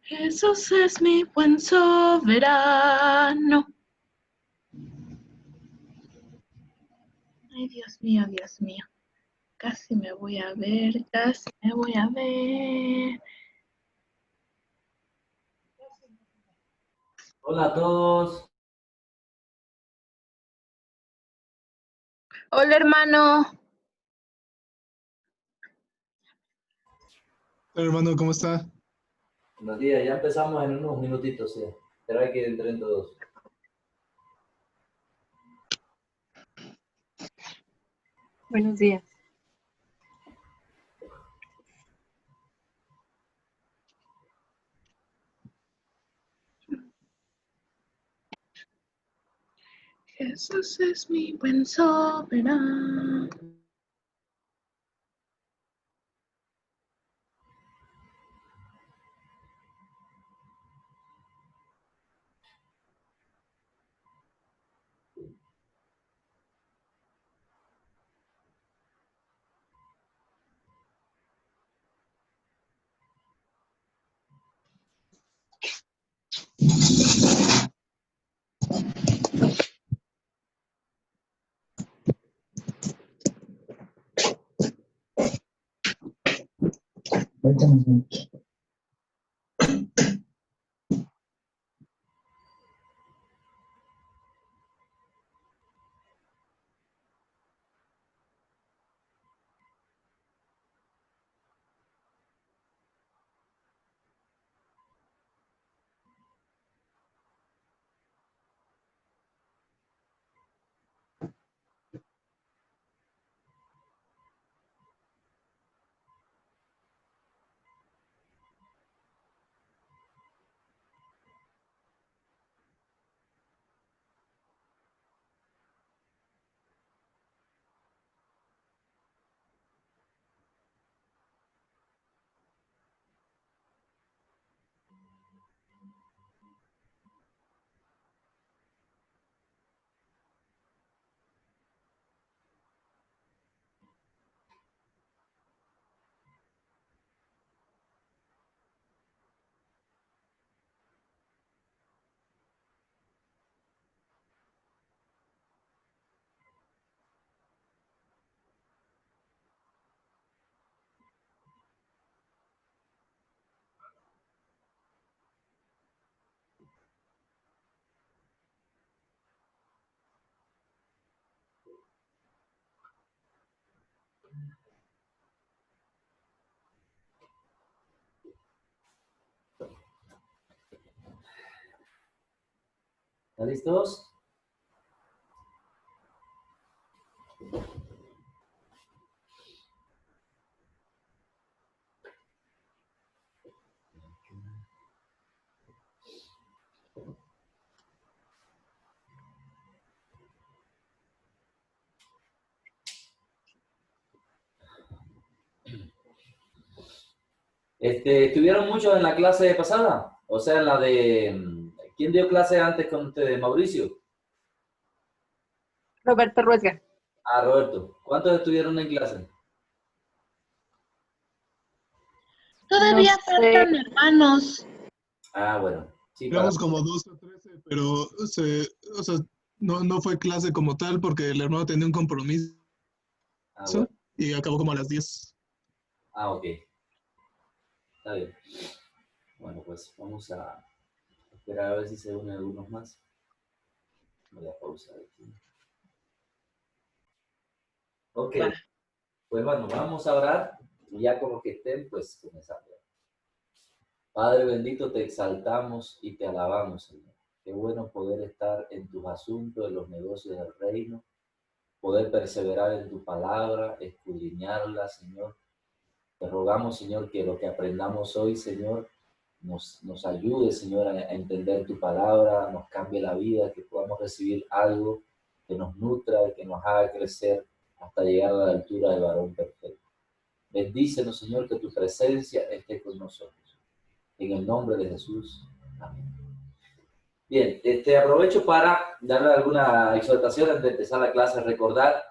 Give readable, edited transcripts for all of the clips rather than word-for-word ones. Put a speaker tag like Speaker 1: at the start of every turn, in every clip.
Speaker 1: Jesús es mi buen soberano. Ay, Dios mío, Dios mío. Casi me voy a ver, casi me voy a ver.
Speaker 2: Hola a todos.
Speaker 1: Hola, hermano.
Speaker 3: Hola, hermano, ¿cómo está?
Speaker 2: Buenos días, ya empezamos en unos minutitos, sí. Espera que entren todos.
Speaker 1: Buenos días. Jesús es mi buen soberano.
Speaker 2: ¿Están listos? ¿Estuvieron muchos en la clase pasada? O sea, en la de... ¿Quién dio clase antes con ustedes? ¿Mauricio?
Speaker 1: Roberto Ruesga.
Speaker 2: Ah, Roberto. ¿Cuántos estuvieron en clase?
Speaker 1: Todavía
Speaker 4: No sé.
Speaker 1: faltan hermanos.
Speaker 2: Ah, bueno. Sí, para...
Speaker 3: Éramos como 12 o 13, pero o sea, no fue clase como tal porque el hermano tenía un compromiso
Speaker 2: Ah, bueno.
Speaker 3: y acabó como a las 10.
Speaker 2: Ah, ok. Está bien. Bueno, pues vamos a esperar a ver si se unen algunos más. Voy a pausar aquí. Ok.
Speaker 1: Va.
Speaker 2: Pues bueno, vamos a orar y ya como que estén, pues comenzamos. Padre bendito, te exaltamos y te alabamos, Señor. Qué bueno poder estar en tus asuntos, en los negocios del reino, poder perseverar en tu palabra, escudriñarla, Señor. Te rogamos, Señor, que lo que aprendamos hoy, Señor, nos ayude, Señor, a entender tu palabra, nos cambie la vida, que podamos recibir algo que nos nutra, que nos haga crecer hasta llegar a la altura del varón perfecto. Bendícenos, Señor, que tu presencia esté con nosotros. En el nombre de Jesús. Amén. Bien, aprovecho para darle alguna exhortación antes de empezar la clase. Recordar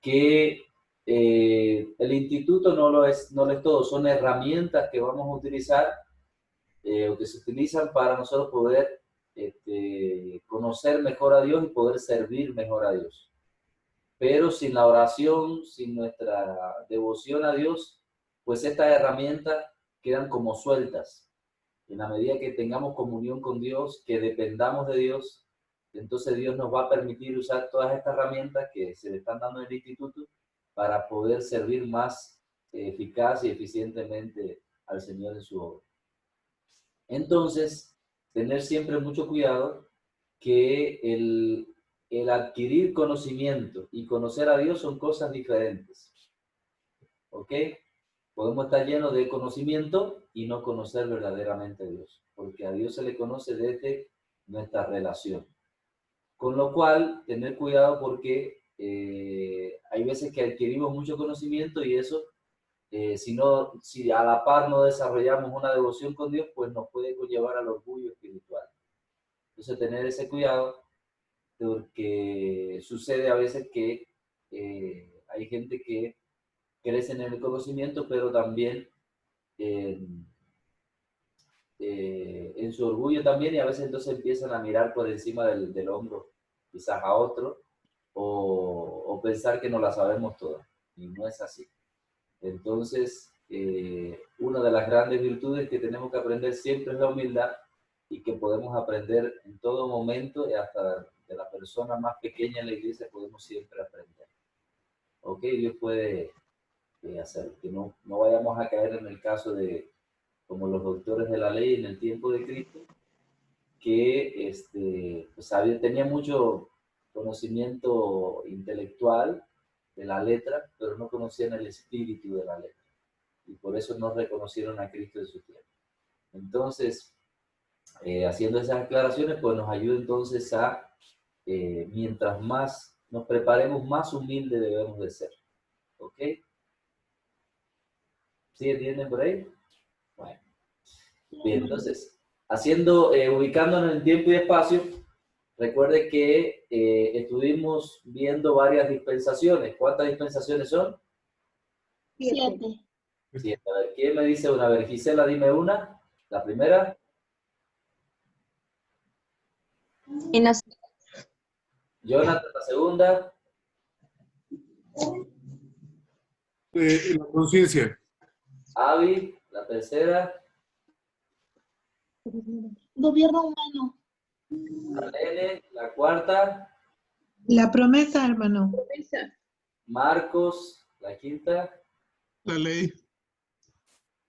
Speaker 2: que el instituto no lo es todo, son herramientas que vamos a utilizar o que se utilizan para nosotros poder conocer mejor a Dios y poder servir mejor a Dios. Pero sin la oración, sin nuestra devoción a Dios, pues estas herramientas quedan como sueltas. En la medida que tengamos comunión con Dios, que dependamos de Dios, entonces Dios nos va a permitir usar todas estas herramientas que se le están dando en el instituto para poder servir más eficaz y eficientemente al Señor en su obra. Entonces, tener siempre mucho cuidado que el adquirir conocimiento y conocer a Dios son cosas diferentes. ¿Ok? Podemos estar llenos de conocimiento y no conocer verdaderamente a Dios, porque a Dios se le conoce desde nuestra relación. Con lo cual, tener cuidado porque hay veces que adquirimos mucho conocimiento y eso, si a la par no desarrollamos una devoción con Dios, pues nos puede conllevar al orgullo espiritual. Entonces, tener ese cuidado, porque sucede a veces que hay gente que crece en el conocimiento, pero también en su orgullo también, y a veces entonces empiezan a mirar por encima del hombro, quizás a otro, o pensar que no la sabemos todas, y no es así. Entonces, una de las grandes virtudes que tenemos que aprender siempre es la humildad, y que podemos aprender en todo momento, y hasta de la persona más pequeña en la iglesia podemos siempre aprender. ¿Ok? Dios puede hacer que no vayamos a caer en el caso de como los doctores de la ley en el tiempo de Cristo, que pues tenía mucho conocimiento intelectual de la letra, pero no conocían el espíritu de la letra. Y por eso no reconocieron a Cristo en su tiempo. Entonces, haciendo esas aclaraciones, pues nos ayuda entonces a, mientras más nos preparemos, más humildes debemos de ser. ¿Ok? ¿Sí entienden por ahí? Bueno. Bien, entonces, ubicándonos en tiempo y espacio, recuerde que estuvimos viendo varias dispensaciones. ¿Cuántas dispensaciones son?
Speaker 1: 7.
Speaker 2: 7. A ver, ¿quién me dice una? A ver, Gisela, dime una. La primera. Jonathan, la segunda.
Speaker 4: La conciencia.
Speaker 2: Avi, la tercera.
Speaker 1: Gobierno humano.
Speaker 2: Arlene, la cuarta.
Speaker 5: La promesa, hermano.
Speaker 2: Marcos, la quinta.
Speaker 3: La ley.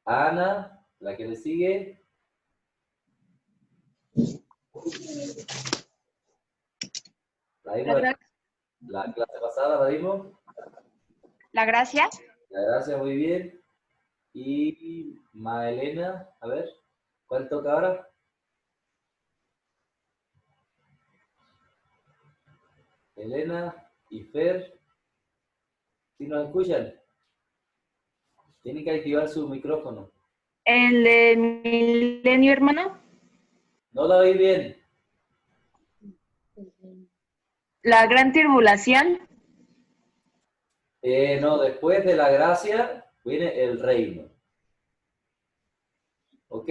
Speaker 2: Ana, la que le sigue. La dimos la clase pasada, la dimos.
Speaker 6: La gracia.
Speaker 2: La gracia, muy bien. Y Maelena, a ver, ¿cuál toca ahora? Elena y Fer, ¿sí nos escuchan? Tienen que activar su micrófono.
Speaker 6: El de milenio, hermano.
Speaker 2: No la oí bien.
Speaker 6: La gran tribulación.
Speaker 2: No, después de la gracia viene el reino. ¿Ok?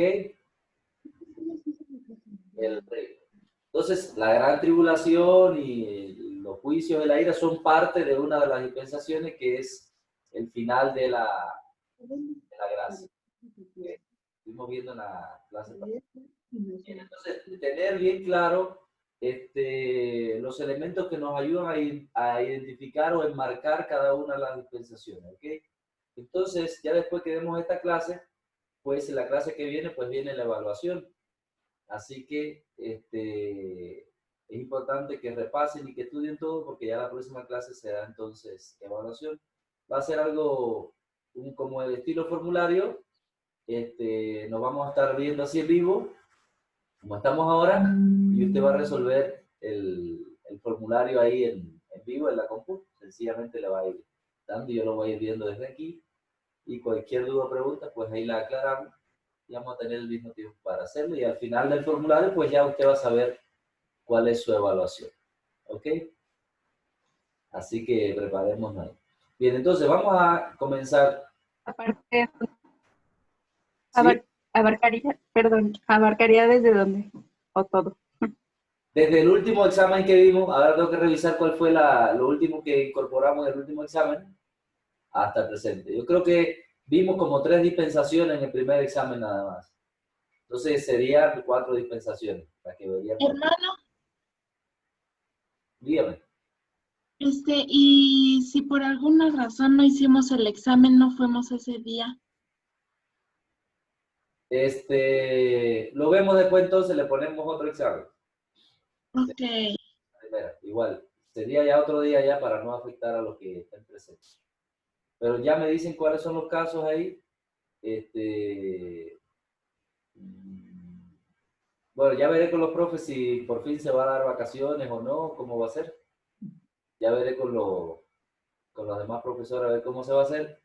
Speaker 2: El reino. Entonces, la gran tribulación y los juicios de la ira son parte de una de las dispensaciones que es el final de la gracia. Estuvimos viendo en la clase pasada. Entonces, tener bien claro los elementos que nos ayudan a identificar o enmarcar cada una de las dispensaciones, ¿ok? Entonces, ya después que demos esta clase, pues en la clase que viene, pues viene la evaluación. Así que es importante que repasen y que estudien todo, porque ya la próxima clase será entonces evaluación. Va a ser algo como el estilo formulario. Nos vamos a estar viendo así en vivo, como estamos ahora, y usted va a resolver el formulario ahí en vivo en la compu. Sencillamente le va a ir dando, yo lo voy a ir viendo desde aquí, y cualquier duda o pregunta, pues ahí la aclaramos, y vamos a tener el mismo tiempo para hacerlo, y al final del formulario, pues ya usted va a saber cuál es su evaluación. ¿Ok? Así que preparémonos ahí. Bien, entonces vamos a comenzar.
Speaker 6: Aparte,
Speaker 2: ¿Sí?
Speaker 6: abarcaría desde dónde, o todo.
Speaker 2: Desde el último examen que vimos, ahora tengo que revisar cuál fue lo último que incorporamos en el último examen, hasta el presente. Yo creo que vimos como 3 dispensaciones en el primer examen nada más. Entonces serían 4 dispensaciones, para que veríamos.
Speaker 1: Hermano,
Speaker 2: Dígame.
Speaker 1: y si por alguna razón no hicimos el examen, no fuimos ese día.
Speaker 2: Lo vemos después, entonces le ponemos otro examen.
Speaker 1: Ok.
Speaker 2: Primera, igual, sería ya otro día ya para no afectar a los que estén presentes. Pero ya me dicen cuáles son los casos ahí. Bueno, ya veré con los profes si por fin se va a dar vacaciones o no, cómo va a ser. Ya veré con los demás profesores a ver cómo se va a hacer.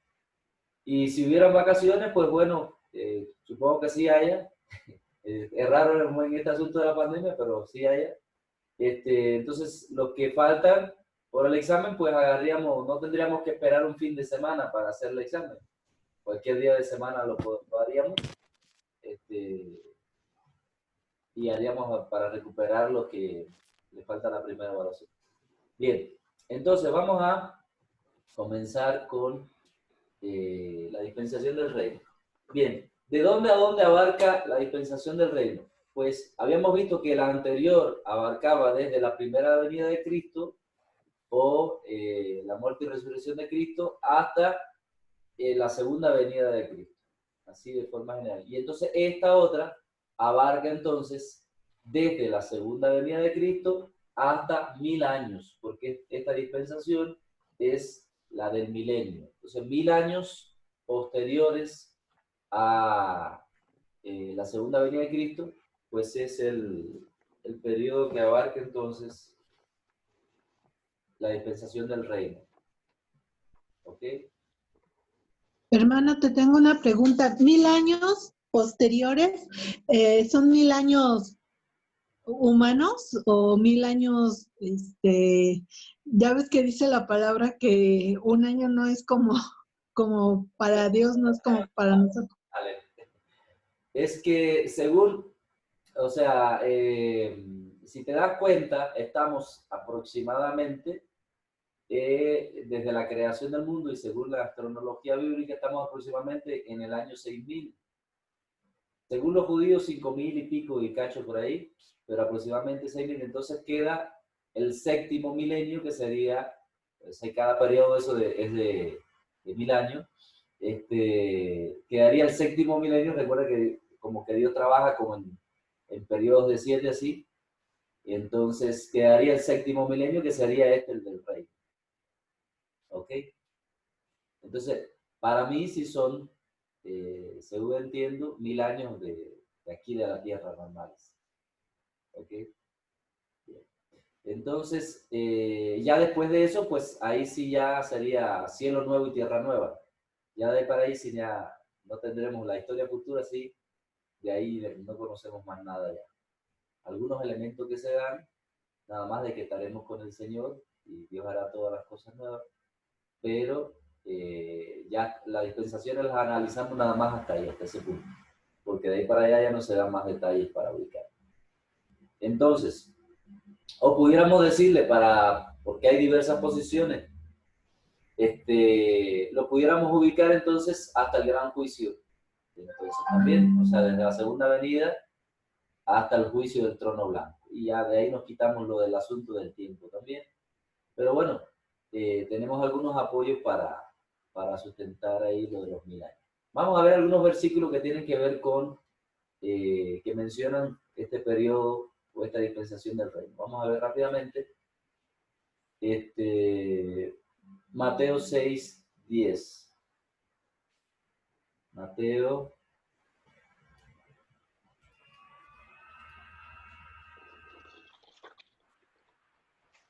Speaker 2: Y si hubieran vacaciones, pues bueno, supongo que sí haya. Es raro en este asunto de la pandemia, pero sí haya. Entonces, los que faltan por el examen, pues agarraríamos, no tendríamos que esperar un fin de semana para hacer el examen. Cualquier día de semana lo haríamos. Y haríamos para recuperar lo que le falta a la primera evaluación. Bien, entonces vamos a comenzar con la dispensación del reino. Bien, ¿de dónde a dónde abarca la dispensación del reino? Pues habíamos visto que la anterior abarcaba desde la primera venida de Cristo o la muerte y resurrección de Cristo hasta la segunda venida de Cristo, así de forma general. Y entonces esta otra abarca entonces desde la segunda venida de Cristo hasta 1000 años, porque esta dispensación es la del milenio. Entonces 1000 años posteriores a la segunda venida de Cristo, pues es el periodo que abarca entonces la dispensación del reino. ¿Ok?
Speaker 5: Hermano, te tengo una pregunta. ¿1000 años posteriores son 1000 años humanos o 1000 años, ya ves que dice la palabra que un año no es como para Dios, no es como para nosotros?
Speaker 2: Vale. Es que según, o sea, si te das cuenta, estamos aproximadamente, desde la creación del mundo y según la astronología bíblica, estamos aproximadamente en el año 6000. Según los judíos, 5000 y pico y cacho por ahí, pero aproximadamente 6000. Entonces queda el séptimo milenio, que sería, pues, cada periodo eso es de 1000 años. Quedaría el séptimo milenio. Recuerda que como que Dios trabaja como en periodos de 7 así. Entonces quedaría el séptimo milenio, que sería el del rey. ¿Ok? Entonces, para mí sí son, según entiendo, 1000 años de aquí de la Tierra normales. ¿Ok? Bien. Entonces, ya después de eso, pues ahí sí ya sería cielo nuevo y tierra nueva. Ya de ahí para ahí sí ya no tendremos la historia futura, sí, de ahí no conocemos más nada ya. Algunos elementos que se dan, nada más de que estaremos con el Señor y Dios hará todas las cosas nuevas, pero ya las dispensaciones las analizamos nada más hasta ahí, hasta ese punto, porque de ahí para allá ya no se dan más detalles para ubicar. Entonces, o pudiéramos decirle, porque hay diversas posiciones, lo pudiéramos ubicar entonces hasta el gran juicio. Entonces también, o sea, desde la segunda venida hasta el juicio del trono blanco. Y ya de ahí nos quitamos lo del asunto del tiempo también. Pero bueno, tenemos algunos apoyos para sustentar ahí lo de los 1000 años. Vamos a ver algunos versículos que tienen que ver con, que mencionan este periodo o esta dispensación del reino. Vamos a ver rápidamente. Mateo 6:10. Mateo.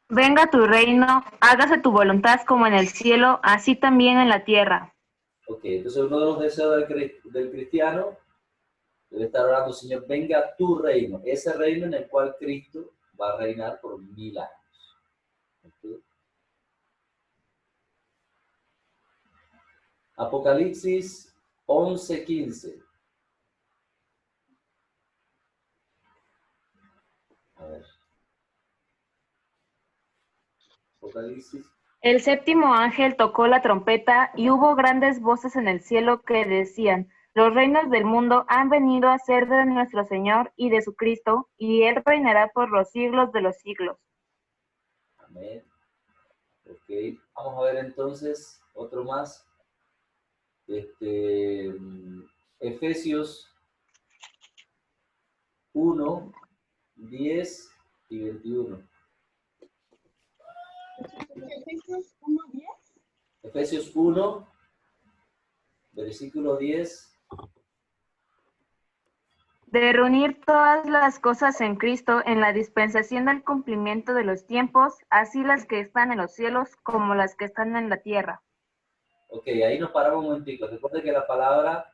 Speaker 6: Venga tu reino, hágase tu voluntad como en el cielo, así también en la tierra.
Speaker 2: Ok, entonces uno de los deseos del cristiano debe estar orando: Señor, venga tu reino, ese reino en el cual Cristo va a reinar por 1000 años. ¿Okay? Apocalipsis 11:15. A ver. Apocalipsis.
Speaker 6: El séptimo ángel tocó la trompeta y hubo grandes voces en el cielo que decían: los reinos del mundo han venido a ser de nuestro Señor y de su Cristo, y Él reinará por los siglos de los siglos.
Speaker 2: Amén. Ok, vamos a ver entonces otro más. Efesios 1, 10 y 21.
Speaker 5: Efesios 1:10.
Speaker 2: Efesios 1, versículo 10.
Speaker 6: De reunir todas las cosas en Cristo en la dispensación del cumplimiento de los tiempos, así las que están en los cielos como las que están en la tierra.
Speaker 2: Ok, ahí nos paramos un momentico. Recuerda que la palabra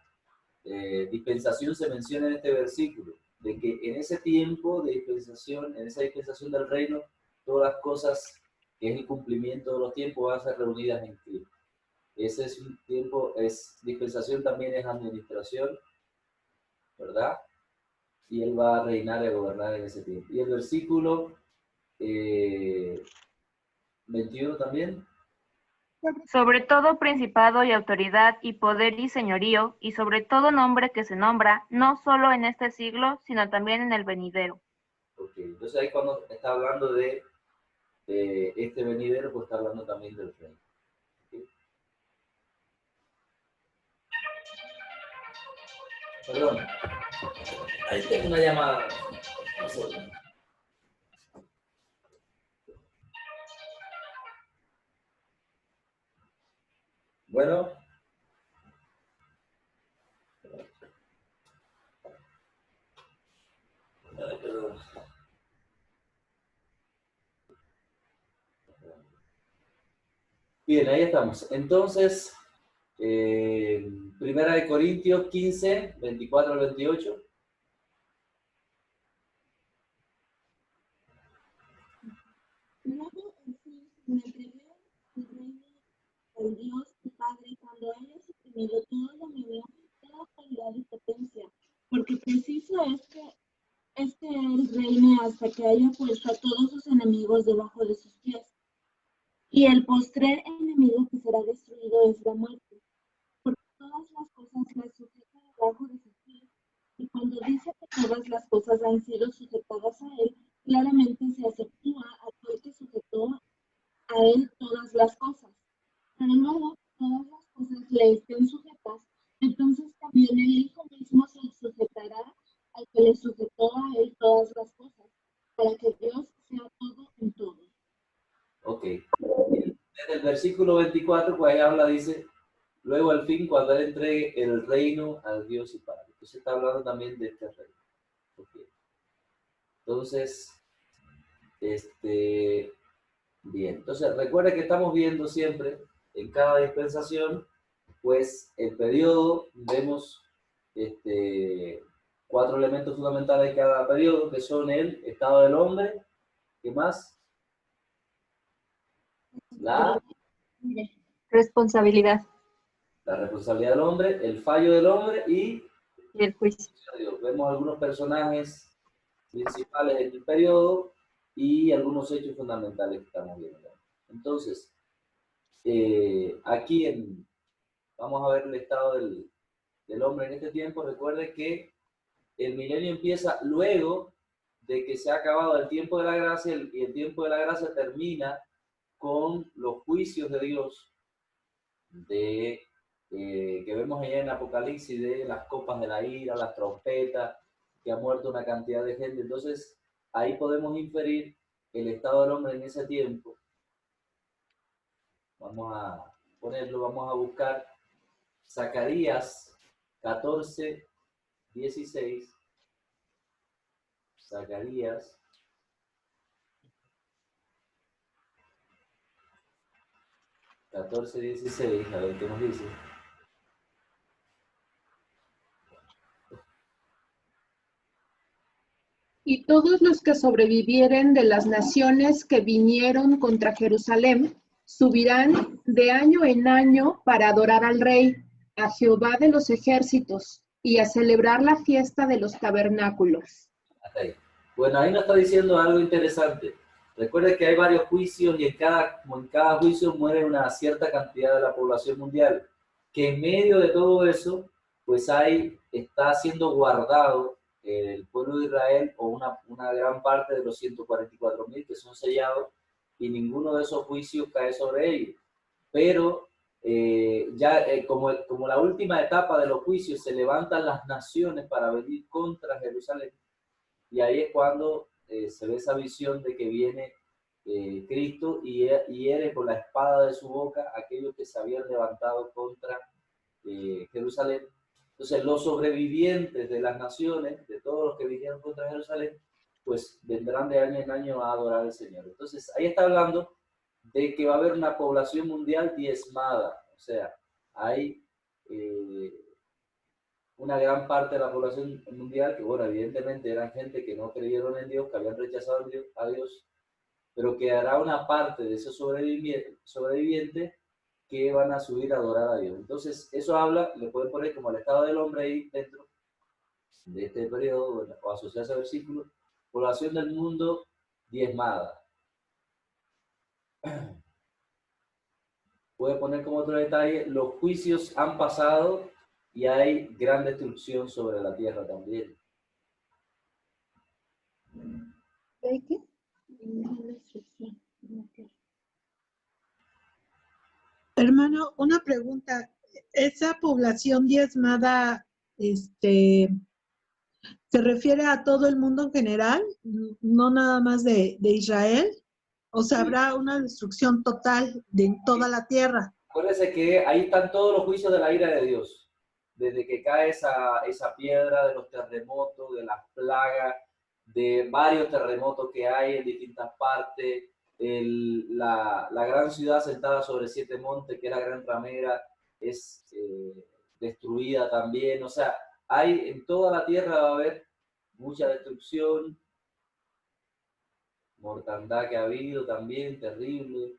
Speaker 2: dispensación se menciona en este versículo, de que en ese tiempo de dispensación, en esa dispensación del reino, todas las cosas que es el cumplimiento de los tiempos van a ser reunidas en Cristo. Ese es un tiempo, dispensación también es administración, ¿verdad? Y Él va a reinar y a gobernar en ese tiempo. Y el versículo 21 también.
Speaker 6: Sobre todo principado y autoridad y poder y señorío, y sobre todo nombre que se nombra, no solo en este siglo, sino también en el venidero.
Speaker 2: Ok, entonces ahí cuando está hablando de este venidero, pues está hablando también del reino. ¿Okay? Perdón, ahí tengo una llamada. Bueno. Bien, ahí estamos. Entonces, Primera de Corintios 15, 24 al 28.
Speaker 7: Luego, en fin, me entregué el reino al Dios y Padre cuando haya suprimido todo dominio, toda autoridad y potencia, porque preciso es que Él reine hasta que haya puesto a todos sus enemigos debajo de sus pies. Y el postrer enemigo que será destruido es la muerte, porque todas las cosas las sujeta debajo de sus pies. Y cuando dice que todas las cosas han sido sujetadas a Él, claramente se aceptúa a aquel que sujetó a Él todas las cosas. Pero luego todas las cosas le estén sujetas, entonces también el Hijo mismo se sujetará al que le sujetó a Él todas las cosas, para que Dios sea todo en todo.
Speaker 2: Ok. Desde el versículo 24, pues ahí habla, dice, luego al fin cuando Él entregue el reino al Dios y Padre. Entonces está hablando también de este reino. Okay. Entonces, bien. Entonces, recuerda que estamos viendo siempre, en cada dispensación, pues el periodo, vemos 4 elementos fundamentales de cada periodo, que son el estado del hombre, ¿qué más? La
Speaker 8: responsabilidad
Speaker 2: responsabilidad del hombre, el fallo del hombre y
Speaker 8: el juicio.
Speaker 2: Dios. Vemos algunos personajes principales en el periodo y algunos hechos fundamentales que estamos viendo. Entonces, aquí vamos a ver el estado del hombre en este tiempo. Recuerde que el milenio empieza luego de que se ha acabado el tiempo de la gracia y el tiempo de la gracia termina con los juicios de Dios que vemos allá en Apocalipsis, de las copas de la ira, las trompetas, que ha muerto una cantidad de gente. Entonces, ahí podemos inferir el estado del hombre en ese tiempo. Vamos a ponerlo, vamos a buscar Zacarías 14, 16. Zacarías 14, 16, a ver qué nos dice.
Speaker 9: Y todos los que sobrevivieren de las naciones que vinieron contra Jerusalén
Speaker 8: Subirán de año en año para adorar al Rey, a Jehová de los ejércitos, y a celebrar la fiesta de los tabernáculos.
Speaker 2: Hasta ahí. Bueno, ahí nos está diciendo algo interesante. Recuerda que hay varios juicios y en cada juicio muere una cierta cantidad de la población mundial, que en medio de todo eso, pues está siendo guardado el pueblo de Israel o una gran parte de los 144.000 que son sellados y ninguno de esos juicios cae sobre ellos. Pero como la última etapa de los juicios, se levantan las naciones para venir contra Jerusalén. Y ahí es cuando se ve esa visión de que viene Cristo y hiere con la espada de su boca a aquellos que se habían levantado contra Jerusalén. Entonces los sobrevivientes de las naciones, de todos los que vinieron contra Jerusalén, pues vendrán de año en año a adorar al Señor. Entonces ahí está hablando de que va a haber una población mundial diezmada. O sea, hay una gran parte de la población mundial que, bueno, evidentemente eran gente que no creyeron en Dios, que habían rechazado a Dios, pero quedará una parte de esos sobrevivientes que van a subir a adorar a Dios. Entonces, eso habla, le pueden poner como el estado del hombre ahí dentro de este periodo, o asociarse al versículo, población del mundo diezmada. Puede poner como otro detalle, los juicios han pasado y hay gran destrucción sobre la tierra también.
Speaker 5: ¿De qué? Hermano, una pregunta. ¿Esa población diezmada, se refiere a todo el mundo en general? ¿No nada más de Israel? O sea, ¿habrá una destrucción total de toda la tierra?
Speaker 2: Acuérdense que ahí están todos los juicios de la ira de Dios. Desde que cae esa piedra, de los terremotos, de las plagas, de varios terremotos que hay en distintas partes, la gran ciudad sentada sobre 7 montes, que es la gran ramera, es destruida también. O sea, en toda la tierra va a haber mucha destrucción, mortandad que ha habido también, terrible.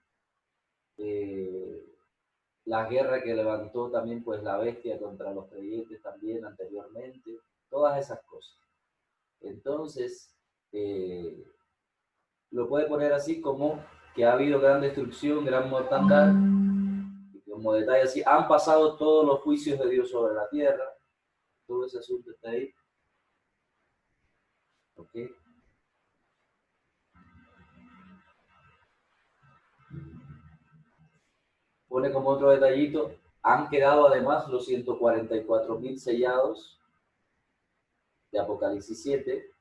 Speaker 2: La guerra que levantó también pues la bestia contra los creyentes también anteriormente, todas esas cosas. Entonces, lo puede poner así como que ha habido gran destrucción, gran mortandad, y como detalle así, han pasado todos los juicios de Dios sobre la tierra, todo ese asunto está ahí. ¿Ok? Pone como otro detallito, han quedado además los 144.000 sellados de Apocalipsis 7.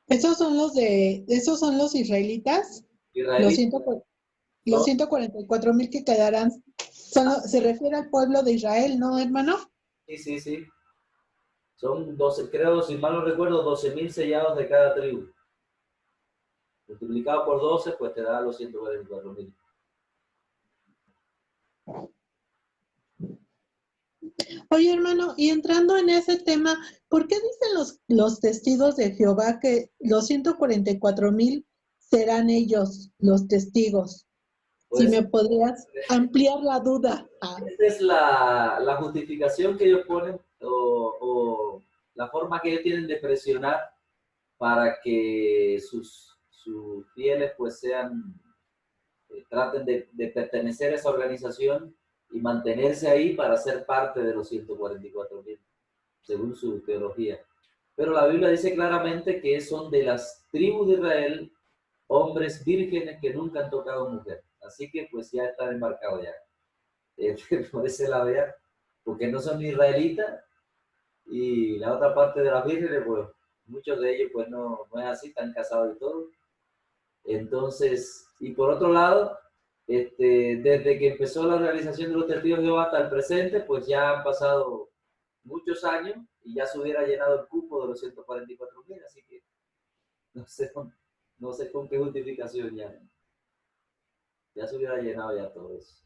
Speaker 5: ¿Esos son los israelitas?
Speaker 2: Israelitas.
Speaker 5: Los 144,000 que quedarán, se refiere al pueblo de Israel, ¿no, hermano?
Speaker 2: Sí. Son 12, creo, si mal no recuerdo, 12.000 sellados de cada tribu. Multiplicado por 12, pues te da los 144.000.
Speaker 5: Oye, hermano, y entrando en ese tema, ¿por qué dicen los testigos de Jehová que los 144,000 serán ellos los testigos? Si
Speaker 2: Pues,
Speaker 5: me podrías ampliar la duda.
Speaker 2: esa es la justificación que ellos ponen o la forma que ellos tienen de presionar para que sus fieles pues traten de pertenecer a esa organización y mantenerse ahí para ser parte de los 144.000, según su teología. Pero la Biblia dice claramente que son de las tribus de Israel, hombres vírgenes que nunca han tocado mujer. Así que pues ya están embarcados ya. Por ese lado ya, porque no son israelitas y la otra parte de las vírgenes, pues muchos de ellos pues no es así, están casados y todo. Entonces, y por otro lado, desde que empezó la organización de los testigos de Jehová hasta el presente, pues ya han pasado muchos años y ya se hubiera llenado el cupo de los 144.000, así que no sé con qué justificación ya se hubiera llenado ya todo eso.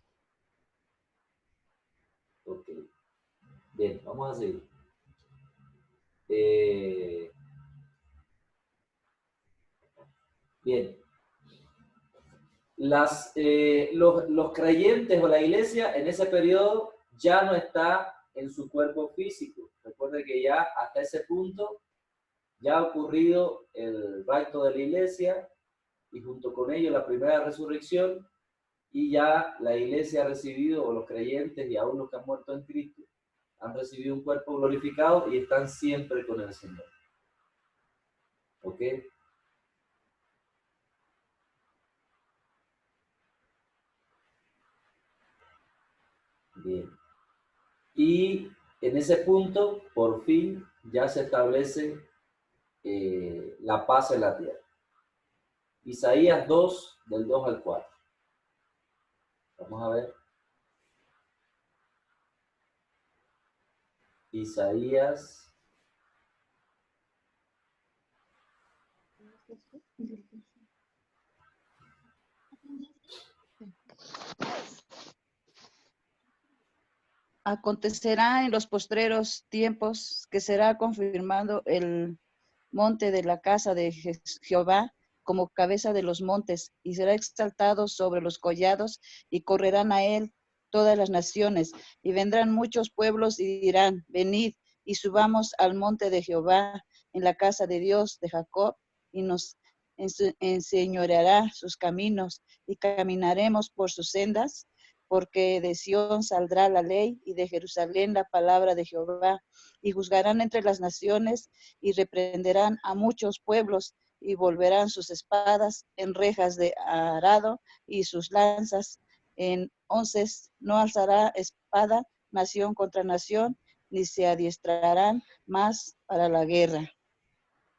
Speaker 2: Ok, bien, vamos a seguir. Bien. Los creyentes o la iglesia en ese periodo ya no está en su cuerpo físico. Recuerden que ya hasta ese punto ya ha ocurrido el rapto de la iglesia y junto con ello la primera resurrección, y ya la iglesia ha recibido, o los creyentes y aún los que han muerto en Cristo, han recibido un cuerpo glorificado y están siempre con el Señor. ¿Ok? Bien. Y en ese punto, por fin, ya se establece la paz en la tierra. Isaías 2, del 2 al 4. Vamos a ver. Isaías.
Speaker 9: Acontecerá en los postreros tiempos que será confirmado el monte de la casa de Jehová como cabeza de los montes, y será exaltado sobre los collados, y correrán a él todas las naciones, y vendrán muchos pueblos y dirán, venid, y subamos al monte de Jehová, en la casa de Dios de Jacob, y nos enseñoreará sus caminos, y caminaremos por sus sendas, porque de Sión saldrá la ley, y de Jerusalén la palabra de Jehová, y juzgarán entre las naciones, y reprenderán a muchos pueblos, y volverán sus espadas en rejas de arado, y sus lanzas en onces. No alzará espada nación contra nación, ni se adiestrarán más para la guerra.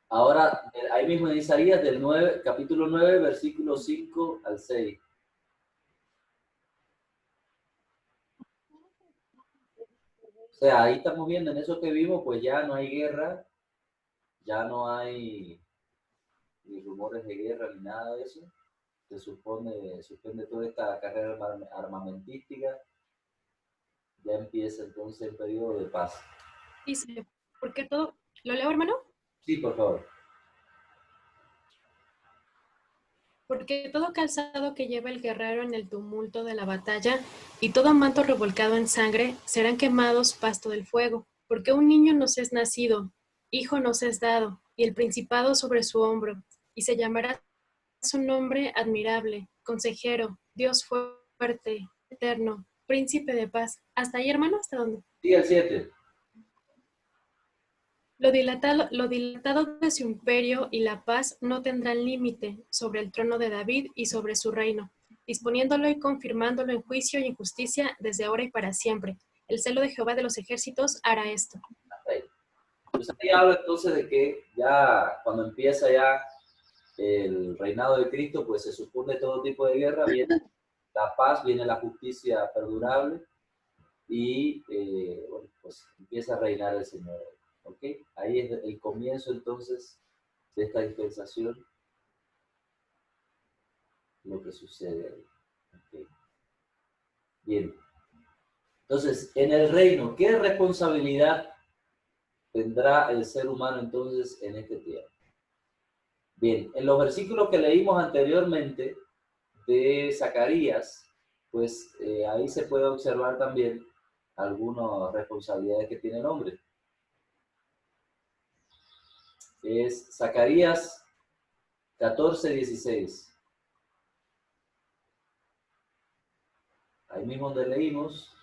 Speaker 2: Ahora, ahí mismo en Isaías, del 9, capítulo 9, versículos 5 al 6. O sea, ahí estamos viendo en eso que vimos, pues ya no hay guerra, ya no hay ni rumores de guerra ni nada de eso. Se suspende toda esta carrera armamentística. Ya empieza entonces el periodo de paz.
Speaker 10: Dice, ¿por qué todo? ¿Lo leo, hermano?
Speaker 2: Sí, por favor.
Speaker 10: Porque todo calzado que lleva el guerrero en el tumulto de la batalla y todo manto revolcado en sangre serán quemados pasto del fuego. Porque un niño nos es nacido, hijo nos es dado, y el principado sobre su hombro, y se llamará su nombre admirable, consejero, Dios fuerte, eterno, príncipe de paz. ¿Hasta ahí, hermano? ¿Hasta dónde?
Speaker 2: Sí, el 7.
Speaker 10: Lo dilatado de su imperio y la paz no tendrán límite sobre el trono de David y sobre su reino, disponiéndolo y confirmándolo en juicio y en justicia desde ahora y para siempre. El celo de Jehová de los ejércitos hará esto.
Speaker 2: Pues ahí habla entonces de que ya cuando empieza ya el reinado de Cristo, pues se supone todo tipo de guerra, viene la paz, viene la justicia perdurable y bueno, pues empieza a reinar el Señor. ¿Ok? Ahí es el comienzo entonces de esta dispensación, lo que sucede ahí. ¿Okay? Bien. Entonces, en el reino, ¿qué responsabilidad tendrá el ser humano entonces en este tiempo? Bien, en los versículos que leímos anteriormente de Zacarías, pues ahí se puede observar también algunas responsabilidades que tiene el hombre. Es Zacarías 14:16. Ahí mismo donde leímos.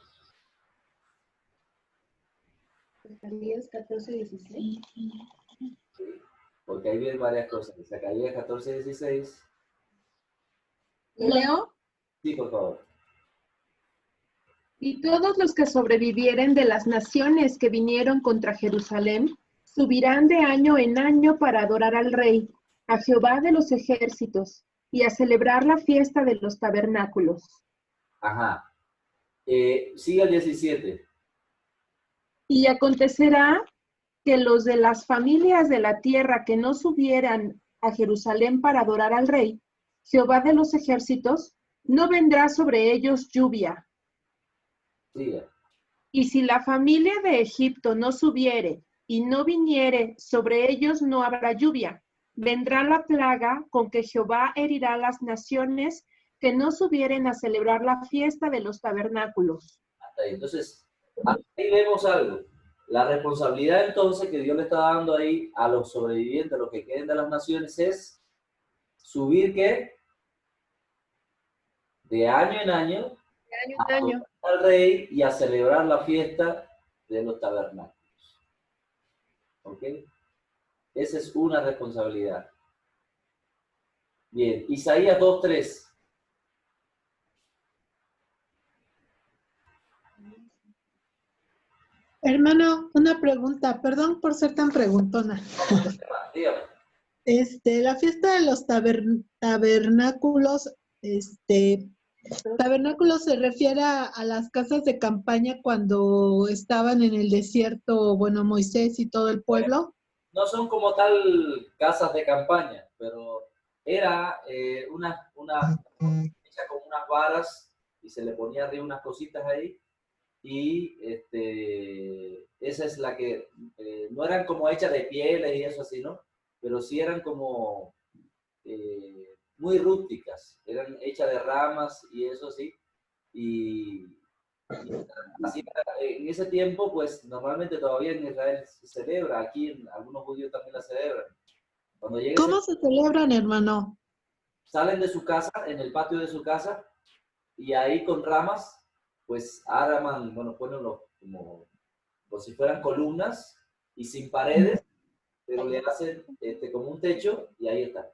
Speaker 8: Zacarías 14:16.
Speaker 2: Sí, porque ahí vienen varias cosas. Zacarías 14:16.
Speaker 8: ¿Leo?
Speaker 2: Sí, por favor.
Speaker 8: Y todos los que sobrevivieren de las naciones que vinieron contra Jerusalén subirán de año en año para adorar al Rey, a Jehová de los ejércitos, y a celebrar la fiesta de los tabernáculos.
Speaker 2: Ajá. Sigue el 17.
Speaker 8: Y acontecerá que los de las familias de la tierra que no subieran a Jerusalén para adorar al Rey, Jehová de los ejércitos, no vendrá sobre ellos lluvia.
Speaker 2: Sigue.
Speaker 8: Y si la familia de Egipto no subiere y no viniere, sobre ellos no habrá lluvia, vendrá la plaga con que Jehová herirá a las naciones que no subieren a celebrar la fiesta de los tabernáculos.
Speaker 2: Hasta ahí. Entonces, ahí vemos algo. La responsabilidad entonces que Dios le está dando ahí a los sobrevivientes, a los que queden de las naciones, es subir, ¿qué? De año en año, al rey y a celebrar la fiesta de los tabernáculos. ¿Ok? Esa es una responsabilidad. Bien, Isaías 2:3.
Speaker 5: Hermano, una pregunta, perdón por ser tan preguntona.
Speaker 2: Dígame.
Speaker 5: La fiesta de los tabernáculos, tabernáculos se refiere a las casas de campaña cuando estaban en el desierto, bueno, Moisés y todo el pueblo.
Speaker 2: No son como tal casas de campaña, pero era una hecha con unas varas y se le ponía arriba unas cositas ahí. Y esa es la que, no eran como hechas de pieles y eso así, ¿no? Pero sí eran como muy rústicas, eran hechas de ramas y eso sí. Y así, en ese tiempo, pues normalmente todavía en Israel se celebra, aquí algunos judíos también la celebran. Cuando llega
Speaker 5: ¿Cómo se celebran, hermano?
Speaker 2: Salen de su casa, en el patio de su casa, y ahí con ramas, pues arman, bueno, ponen como si fueran columnas y sin paredes, pero le hacen como un techo y ahí está.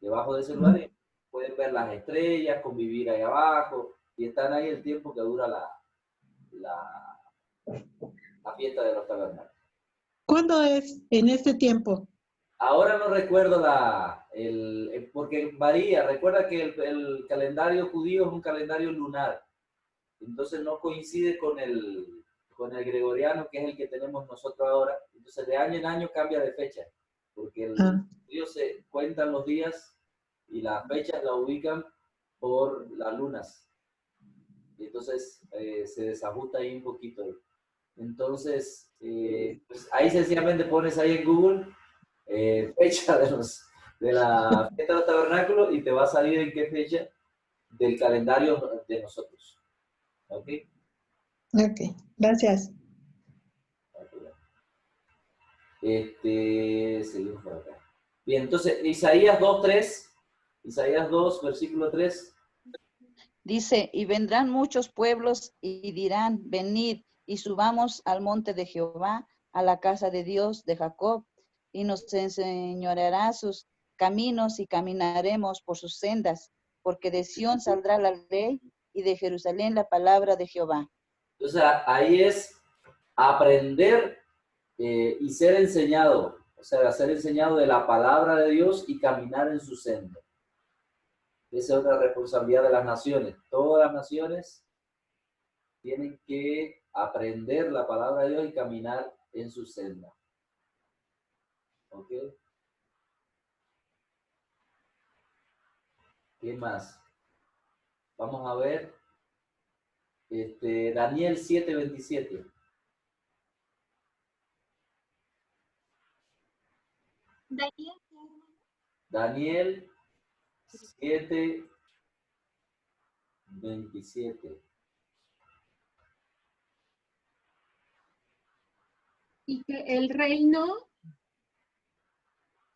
Speaker 2: Debajo de ese lugar pueden ver las estrellas, convivir ahí abajo y están ahí el tiempo que dura la fiesta de los tabernáculos.
Speaker 5: ¿Cuándo es en este tiempo?
Speaker 2: Ahora no recuerdo porque varía. Recuerda que el calendario judío es un calendario lunar. Entonces no coincide con el gregoriano, que es el que tenemos nosotros ahora. Entonces de año en año cambia de fecha, porque el judío se cuentan los días y las fechas la ubican por las lunas. Y entonces se desajusta ahí un poquito. Entonces, pues ahí sencillamente pones ahí en Google fecha de la fiesta de los tabernáculos y te va a salir en qué fecha del calendario de nosotros. ¿Ok?
Speaker 5: Ok, gracias.
Speaker 2: Seguimos por acá. Bien, entonces, Isaías 2:3, Isaías 2, versículo 3.
Speaker 9: Dice, y vendrán muchos pueblos y dirán, venid y subamos al monte de Jehová, a la casa de Dios de Jacob, y nos enseñoreará sus caminos y caminaremos por sus sendas, porque de Sión saldrá la ley y de Jerusalén la palabra de Jehová.
Speaker 2: Entonces, ahí es aprender y ser enseñado, o sea, ser enseñado de la palabra de Dios y caminar en su senda. Esa es otra responsabilidad de las naciones. Todas las naciones tienen que aprender la palabra de Dios y caminar en su senda. ¿Ok? ¿Qué más? Vamos a ver. Daniel 7:27. Daniel 7:27.
Speaker 8: Y que el reino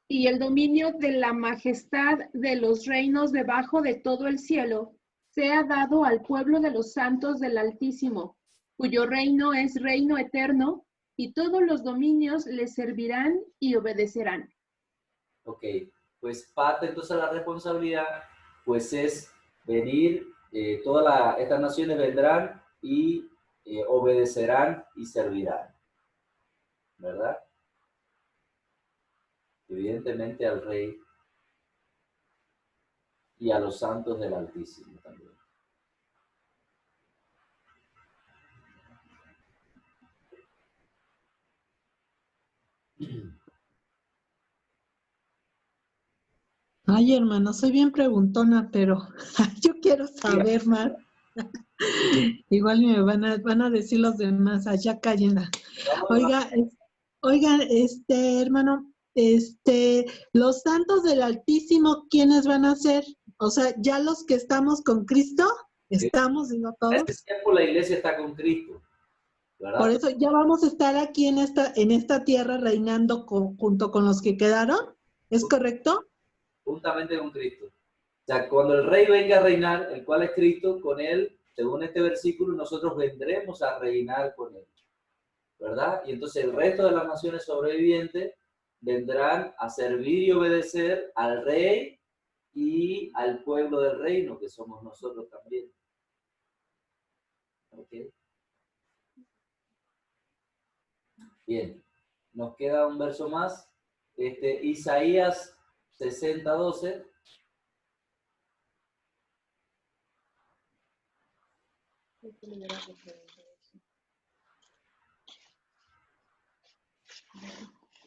Speaker 8: y el dominio de la majestad de los reinos debajo de todo el cielo sea dado al pueblo de los santos del Altísimo, cuyo reino es reino eterno, y todos los dominios le servirán y obedecerán.
Speaker 2: Ok, pues parte entonces la responsabilidad, pues es venir, estas naciones vendrán y obedecerán y servirán, ¿verdad? Evidentemente al Rey y a los santos del Altísimo también.
Speaker 5: Ay, hermano, soy bien preguntona, pero yo quiero saber más. Igual me van a decir los demás, allá cállenla. Oiga, hermano, los santos del Altísimo, ¿quiénes van a ser? O sea, ya los que estamos con Cristo, estamos, digo
Speaker 2: A
Speaker 5: todos.
Speaker 2: ese tiempo la iglesia está con Cristo, ¿verdad?
Speaker 5: Por eso ya vamos a estar aquí en esta tierra reinando junto con los que quedaron, ¿es correcto?
Speaker 2: Juntamente con Cristo. O sea, cuando el rey venga a reinar, el cual es Cristo, con él, según este versículo, nosotros vendremos a reinar con él, ¿verdad? Y entonces el resto de las naciones sobrevivientes vendrán a servir y obedecer al rey y al pueblo del reino, que somos nosotros también. ¿Ok? Bien, nos queda un verso más. Isaías 60:12.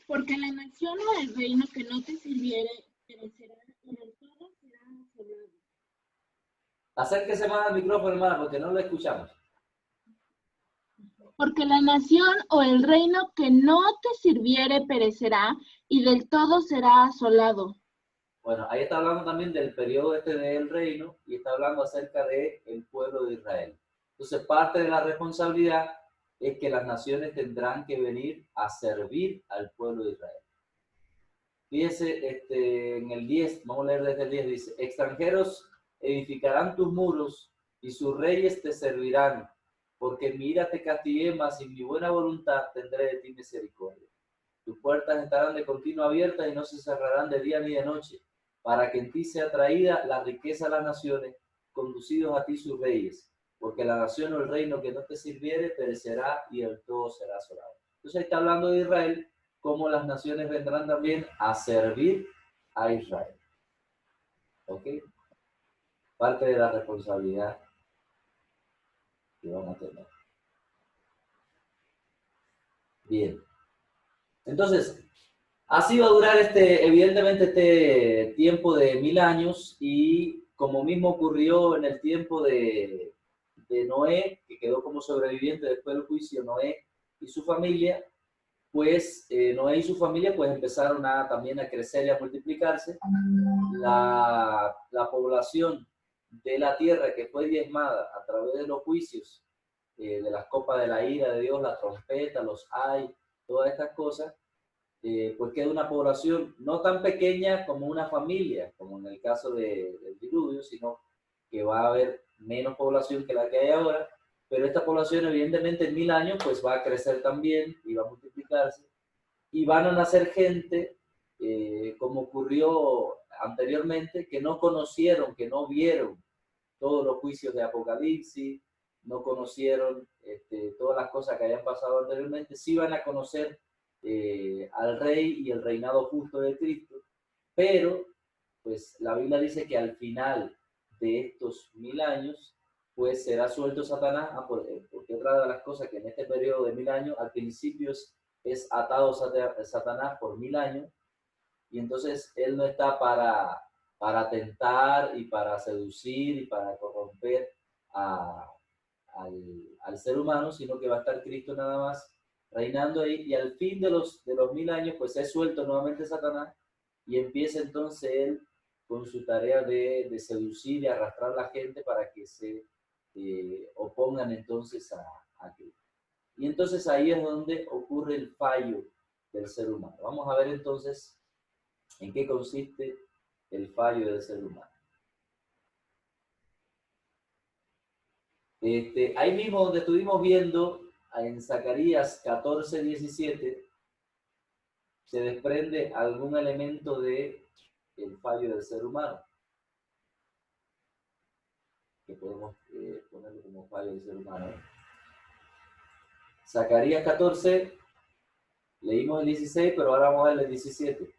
Speaker 7: Porque la nación o el reino que no te sirviere perecerá, y del todo será asolado.
Speaker 2: Acérquese más al micrófono, hermana, porque no lo escuchamos.
Speaker 7: Porque la nación o el reino que no te sirviere perecerá, y del todo será asolado.
Speaker 2: Bueno, ahí está hablando también del periodo del reino y está hablando acerca del pueblo de Israel. Entonces, parte de la responsabilidad es que las naciones tendrán que venir a servir al pueblo de Israel. Fíjese, en el 10, vamos a leer desde el 10, dice, extranjeros edificarán tus muros y sus reyes te servirán, porque mi ira te castigué, mas y mi buena voluntad tendré de ti misericordia. Tus puertas estarán de continuo abiertas y no se cerrarán de día ni de noche, para que en ti sea traída la riqueza de las naciones, conducidos a ti sus reyes, porque la nación o el reino que no te sirviere perecerá y el todo será asolado. Entonces ahí está hablando de Israel, cómo las naciones vendrán también a servir a Israel. ¿Ok? Parte de la responsabilidad que van a tener. Bien. Entonces, así va a durar evidentemente este tiempo de 1000 años, y como mismo ocurrió en el tiempo de Noé, que quedó como sobreviviente después del juicio, Noé y su familia, pues Noé y su familia pues empezaron también a crecer y a multiplicarse. La población de la tierra que fue diezmada a través de los juicios, de las copas de la ira de Dios, la trompeta, los ay, todas estas cosas, pues queda una población no tan pequeña como una familia, como en el caso del diluvio, sino que va a haber menos población que la que hay ahora, pero esta población evidentemente en 1000 años pues va a crecer también y va a multiplicarse, y van a nacer gente, como ocurrió anteriormente, que no conocieron, que no vieron todos los juicios de Apocalipsis, no conocieron todas las cosas que hayan pasado anteriormente, sí van a conocer al rey y el reinado justo de Cristo, pero pues la Biblia dice que al final de estos 1000 años pues será suelto Satanás, porque otra de las cosas que en este periodo de 1000 años al principio es atado Satanás por 1000 años, y entonces él no está para tentar y para seducir y para corromper al ser humano, sino que va a estar Cristo nada más reinando ahí, y al fin de los 1000 años pues es suelto nuevamente Satanás, y empieza entonces él con su tarea de seducir y arrastrar a la gente para que se opongan entonces a Cristo. Y entonces ahí es donde ocurre el fallo del ser humano. Vamos a ver entonces en qué consiste el fallo del ser humano. Ahí mismo donde estuvimos viendo en Zacarías 14:17, se desprende algún elemento del fallo del ser humano, que podemos ponerlo como fallo del ser humano. Zacarías 14, leímos el 16, pero ahora vamos a ver el 17.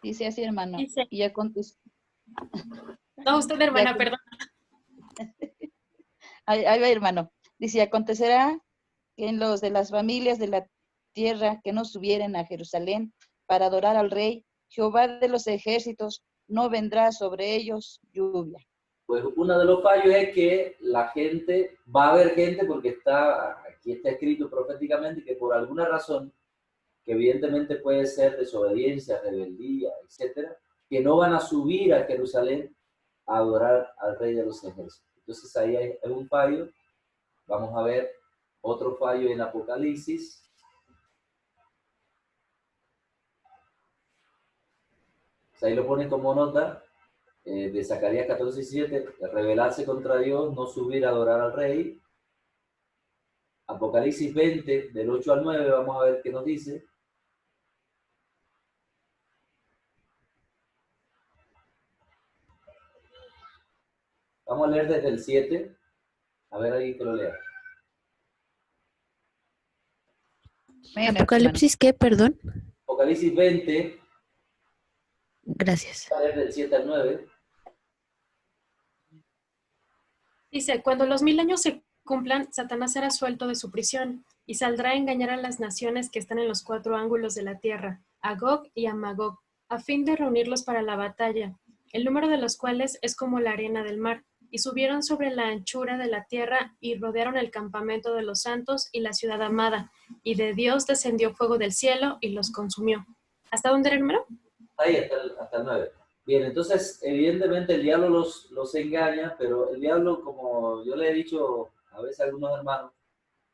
Speaker 9: Dice así, hermano.
Speaker 10: Dice.
Speaker 9: Y aconteció.
Speaker 10: No, usted, hermana, perdón.
Speaker 9: Ahí va, hermano. Dice, acontecerá que en los de las familias de la tierra que no subieren a Jerusalén para adorar al rey, Jehová de los ejércitos, no vendrá sobre ellos lluvia.
Speaker 2: Pues uno de los fallos es que la gente, va a haber gente porque aquí está escrito proféticamente que por alguna razón, que evidentemente puede ser desobediencia, rebeldía, etcétera, que no van a subir a Jerusalén a adorar al Rey de los Ejércitos. Entonces ahí hay un fallo. Vamos a ver otro fallo en Apocalipsis. Ahí lo ponen como nota de Zacarías 14:7, rebelarse contra Dios, no subir a adorar al Rey. Apocalipsis 20, del 8 al 9, vamos a ver qué nos dice. Vamos a leer desde el 7. A ver, alguien que lo lea.
Speaker 11: ¿Apocalipsis qué, perdón?
Speaker 2: Apocalipsis 20.
Speaker 11: Gracias.
Speaker 2: Vamos a leer del 7 al 9.
Speaker 10: Dice, cuando los 1000 años se cumplan, Satanás será suelto de su prisión y saldrá a engañar a las naciones que están en los 4 ángulos de la tierra, a Gog y a Magog, a fin de reunirlos para la batalla, el número de los cuales es como la arena del mar. Y subieron sobre la anchura de la tierra y rodearon el campamento de los santos y la ciudad amada. Y de Dios descendió fuego del cielo y los consumió. ¿Hasta dónde era el número?
Speaker 2: Ahí, hasta el 9. Bien, entonces, evidentemente el diablo los engaña, pero el diablo, como yo le he dicho a veces a algunos hermanos,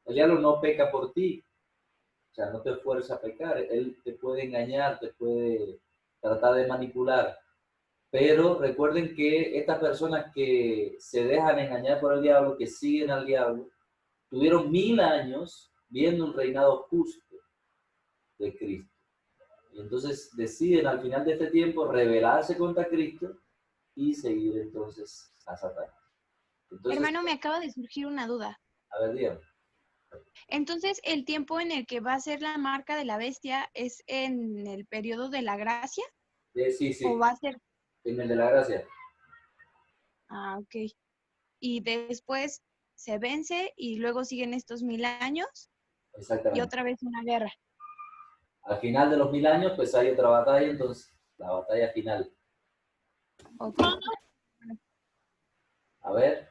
Speaker 2: el diablo no peca por ti. O sea, no te fuerza a pecar. Él te puede engañar, te puede tratar de manipular. Pero recuerden que estas personas que se dejan engañar por el diablo, que siguen al diablo, tuvieron 1000 años viendo un reinado justo de Cristo. Y entonces deciden al final de este tiempo rebelarse contra Cristo y seguir entonces a Satanás. Entonces,
Speaker 12: hermano, me acaba de surgir una duda.
Speaker 2: a ver, dígame.
Speaker 12: Entonces, ¿el tiempo en el que va a ser la marca de la bestia es en el periodo de la gracia?
Speaker 2: Sí, sí.
Speaker 12: ¿O va a ser...?
Speaker 2: En el de la gracia.
Speaker 12: Ah, ok. Y después se vence y luego siguen estos 1000 años
Speaker 2: Exactamente.
Speaker 12: y otra vez una guerra.
Speaker 2: Al final de los 1000 años, pues hay otra batalla, entonces, la batalla final.
Speaker 12: Ok.
Speaker 2: A ver.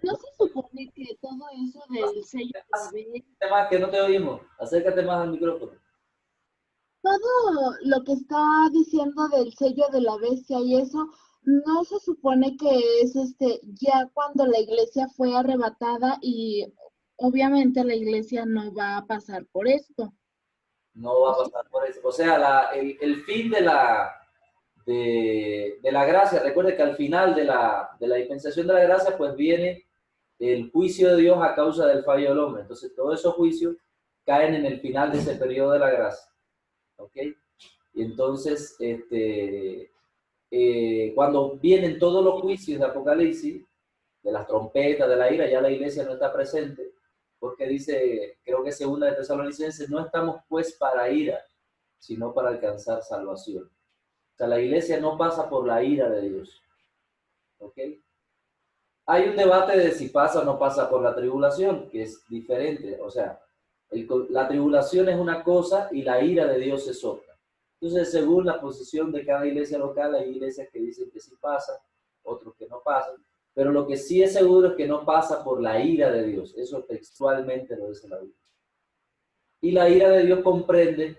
Speaker 7: ¿No se supone que todo eso del sello de la bestia,
Speaker 2: Más que no te oímos. Acércate más al micrófono.
Speaker 7: todo lo que está diciendo del sello de la bestia y eso, no se supone que es ya cuando la iglesia fue arrebatada y obviamente la iglesia no va a pasar por esto?
Speaker 2: No va a pasar por eso. O sea, el fin de la gracia, recuerde que al final de la dispensación de la gracia, pues viene el juicio de Dios a causa del fallo del hombre. Entonces, todos esos juicios caen en el final de ese periodo de la gracia. ¿Ok? Y entonces, cuando vienen todos los juicios de Apocalipsis, de las trompetas, de la ira, ya la iglesia no está presente, porque dice, creo que segunda de Tesalonicenses, no estamos pues para ira, sino para alcanzar salvación. O sea, la iglesia no pasa por la ira de Dios. ¿Ok? Hay un debate de si pasa o no pasa por la tribulación, que es diferente. O sea, la tribulación es una cosa y la ira de Dios es otra. Entonces, según la posición de cada iglesia local, hay iglesias que dicen que sí pasa, otros que no pasan. Pero lo que sí es seguro es que no pasa por la ira de Dios. Eso textualmente lo dice la Biblia. Y la ira de Dios comprende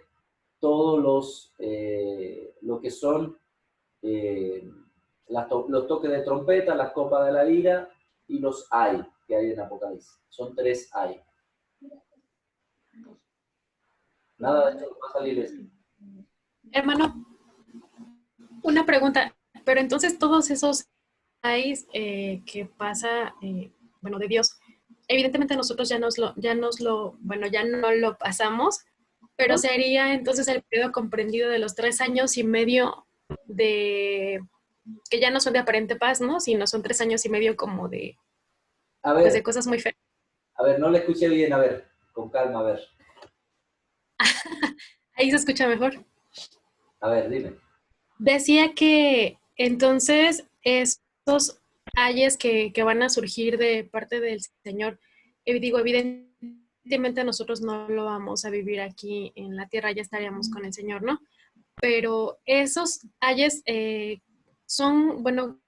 Speaker 2: todos lo que son los toques de trompeta, las copas de la ira y los ay que hay en Apocalipsis. Son 3 ay. Nada de esto pasa a la iglesia.
Speaker 10: Hermano, una pregunta. Pero entonces todos esos ayes que pasa, bueno, de Dios, evidentemente nosotros ya no lo pasamos, pero sería entonces el periodo comprendido de los 3 años y medio de que ya no son de aparente paz, ¿no? Sino son 3 años y medio como de, pues de cosas muy feas.
Speaker 2: A ver, no le escuché bien, a ver, con calma, a ver.
Speaker 10: Ahí se escucha mejor.
Speaker 2: A ver, dime.
Speaker 10: Decía que entonces estos ayes que van a surgir de parte del Señor, digo, evidentemente nosotros no lo vamos a vivir aquí en la tierra, ya estaríamos con el Señor, ¿no? Pero esos ayes son, bueno,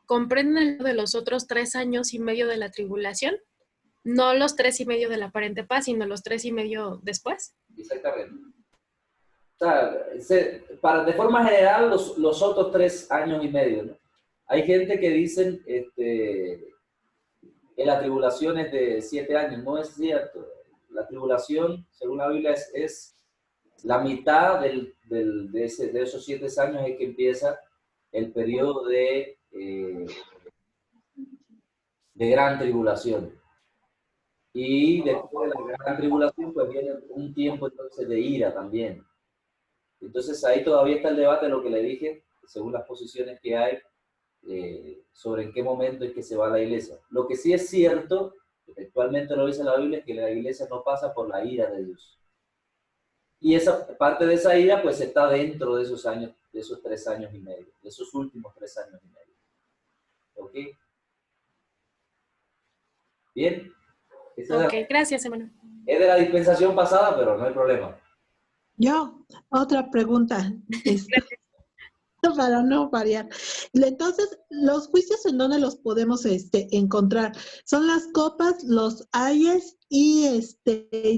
Speaker 10: comprenden de los otros 3 años y medio de la tribulación. No los 3,5 de la aparente paz, sino los 3,5 después.
Speaker 2: Exactamente. O sea, de forma general, los otros 3 años y medio, ¿no? Hay gente que dicen que la tribulación es de 7 años. No es cierto. La tribulación, según la Biblia, es la mitad de esos 7 años es que empieza el periodo de gran tribulación. Y después de la gran tribulación, pues viene un tiempo entonces de ira también. Entonces ahí todavía está el debate de lo que le dije, según las posiciones que hay, sobre en qué momento es que se va a la iglesia. Lo que sí es cierto, actualmente lo dice la Biblia, es que la iglesia no pasa por la ira de Dios. Y esa parte de esa ira, pues está dentro de esos años, de esos 3 años y medio, de esos últimos 3 años y medio. ¿Ok? Bien.
Speaker 10: Ok, gracias, hermano.
Speaker 2: Es de la dispensación pasada, pero no hay problema.
Speaker 5: Yo, otra pregunta, para no variar. Entonces, ¿los juicios en dónde los podemos encontrar? Son las copas, los ayes y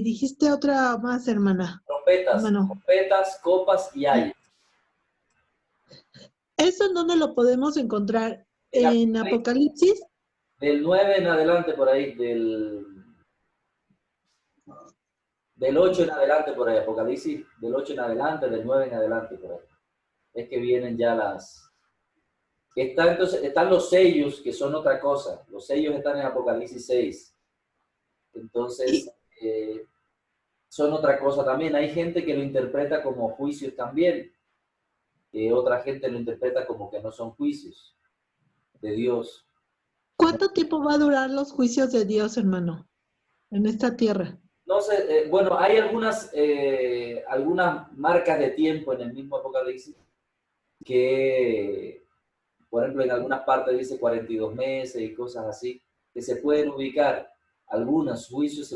Speaker 5: dijiste otra más, hermana.
Speaker 2: Trompetas, copas y ayes.
Speaker 5: ¿Eso en dónde lo podemos encontrar? ¿En Apocalipsis?
Speaker 2: Del 9 en adelante por ahí, del 8 en adelante por ahí, Apocalipsis, del 8 en adelante, del 9 en adelante por ahí. Es que vienen ya entonces, están los sellos, que son otra cosa. Los sellos están en Apocalipsis 6. Entonces, son otra cosa también. Hay gente que lo interpreta como juicios también. Otra gente lo interpreta como que no son juicios de Dios.
Speaker 5: ¿Cuánto tiempo va a durar los juicios de Dios, hermano, en esta tierra?
Speaker 2: No sé, bueno, hay algunas marcas de tiempo en el mismo Apocalipsis que, por ejemplo, en algunas partes dice 42 meses y cosas así, que se pueden ubicar. Algunos juicios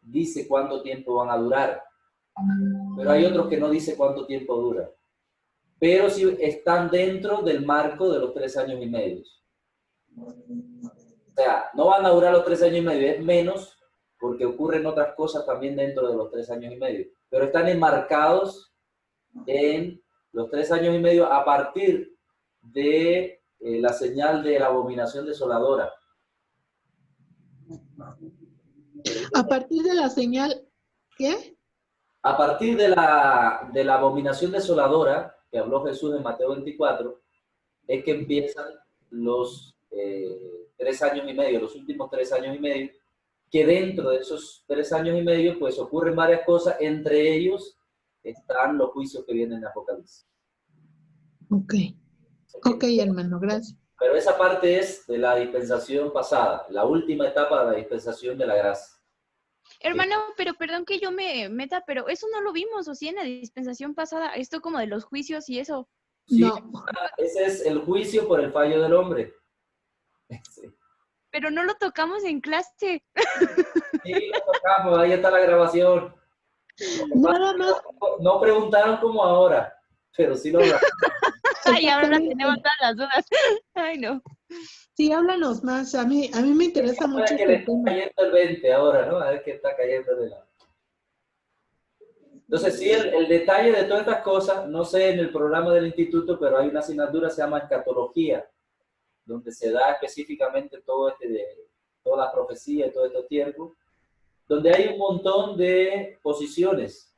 Speaker 2: dice cuánto tiempo van a durar, pero hay otros que no dice cuánto tiempo dura. Pero sí están dentro del marco de los 3 años y medio. O sea, no van a durar los 3 años y medio, es menos, porque ocurren otras cosas también dentro de los 3 años y medio. Pero están enmarcados en los 3 años y medio a partir de la señal de la abominación desoladora.
Speaker 5: ¿A partir de la señal qué?
Speaker 2: A partir de la abominación desoladora, que habló Jesús en Mateo 24, es que empiezan los 3 años y medio, los últimos 3 años y medio, que dentro de esos 3 años y medio, pues ocurren varias cosas, entre ellos están los juicios que vienen en Apocalipsis.
Speaker 5: Ok, hermano, gracias.
Speaker 2: Pero esa parte es de la dispensación pasada, la última etapa de la dispensación de la gracia.
Speaker 12: Hermano, pero perdón que yo me meta, pero eso no lo vimos, ¿o sí, en la dispensación pasada? Esto como de los juicios y eso.
Speaker 2: Sí, no. Ese es el juicio por el fallo del hombre. Sí.
Speaker 12: Pero no lo tocamos en clase.
Speaker 2: Sí, lo tocamos, ahí está la grabación. No preguntaron como ahora, pero sí lo hablamos.
Speaker 12: Ay, ahora tenemos todas las dudas. Ay, no.
Speaker 5: Sí, háblanos más. A mí me interesa mucho.
Speaker 2: Que le está cayendo el 20 ahora, ¿no? A ver qué está cayendo de la... Entonces, sí, el detalle de todas estas cosas, no sé en el programa del instituto, pero hay una asignatura que se llama escatología, donde se da específicamente toda la profecía y todo este tiempo, donde hay un montón de posiciones,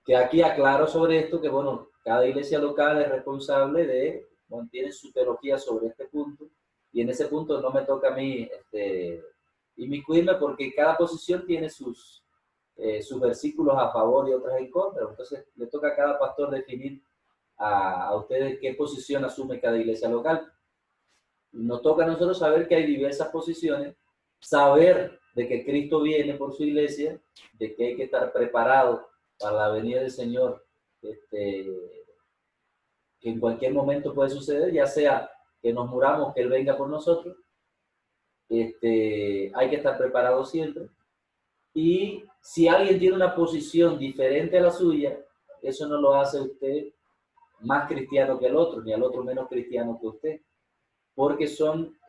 Speaker 2: que aquí aclaro sobre esto, que bueno, cada iglesia local es responsable de, bueno, tiene su teología sobre este punto, y en ese punto no me toca a mí inmiscuirme, porque cada posición tiene sus versículos a favor y otras en contra. Entonces le toca a cada pastor definir a ustedes qué posición asume cada iglesia local. Nos toca a nosotros saber que hay diversas posiciones, saber de que Cristo viene por su iglesia, de que hay que estar preparado para la venida del Señor, que en cualquier momento puede suceder, ya sea que nos muramos, que Él venga por nosotros. Hay que estar preparado siempre. Y si alguien tiene una posición diferente a la suya, eso no lo hace usted más cristiano que el otro, ni al otro menos cristiano que usted. porque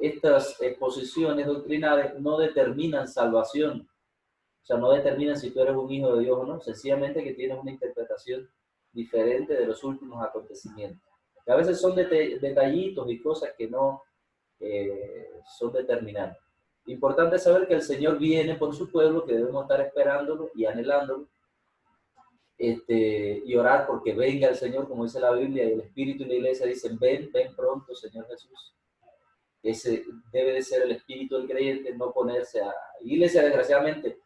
Speaker 2: estas exposiciones doctrinales no determinan salvación. O sea, no determinan si tú eres un hijo de Dios o no, sencillamente que tienes una interpretación diferente de los últimos acontecimientos. Que a veces son detallitos y cosas que no son determinantes. Importante saber que el Señor viene por su pueblo, que debemos estar esperándolo y anhelándolo, y orar porque venga el Señor, como dice la Biblia, y el Espíritu y la Iglesia dicen, ven pronto, Señor Jesús. Ese debe de ser el espíritu del creyente, no ponerse a... Iglesia, desgraciadamente,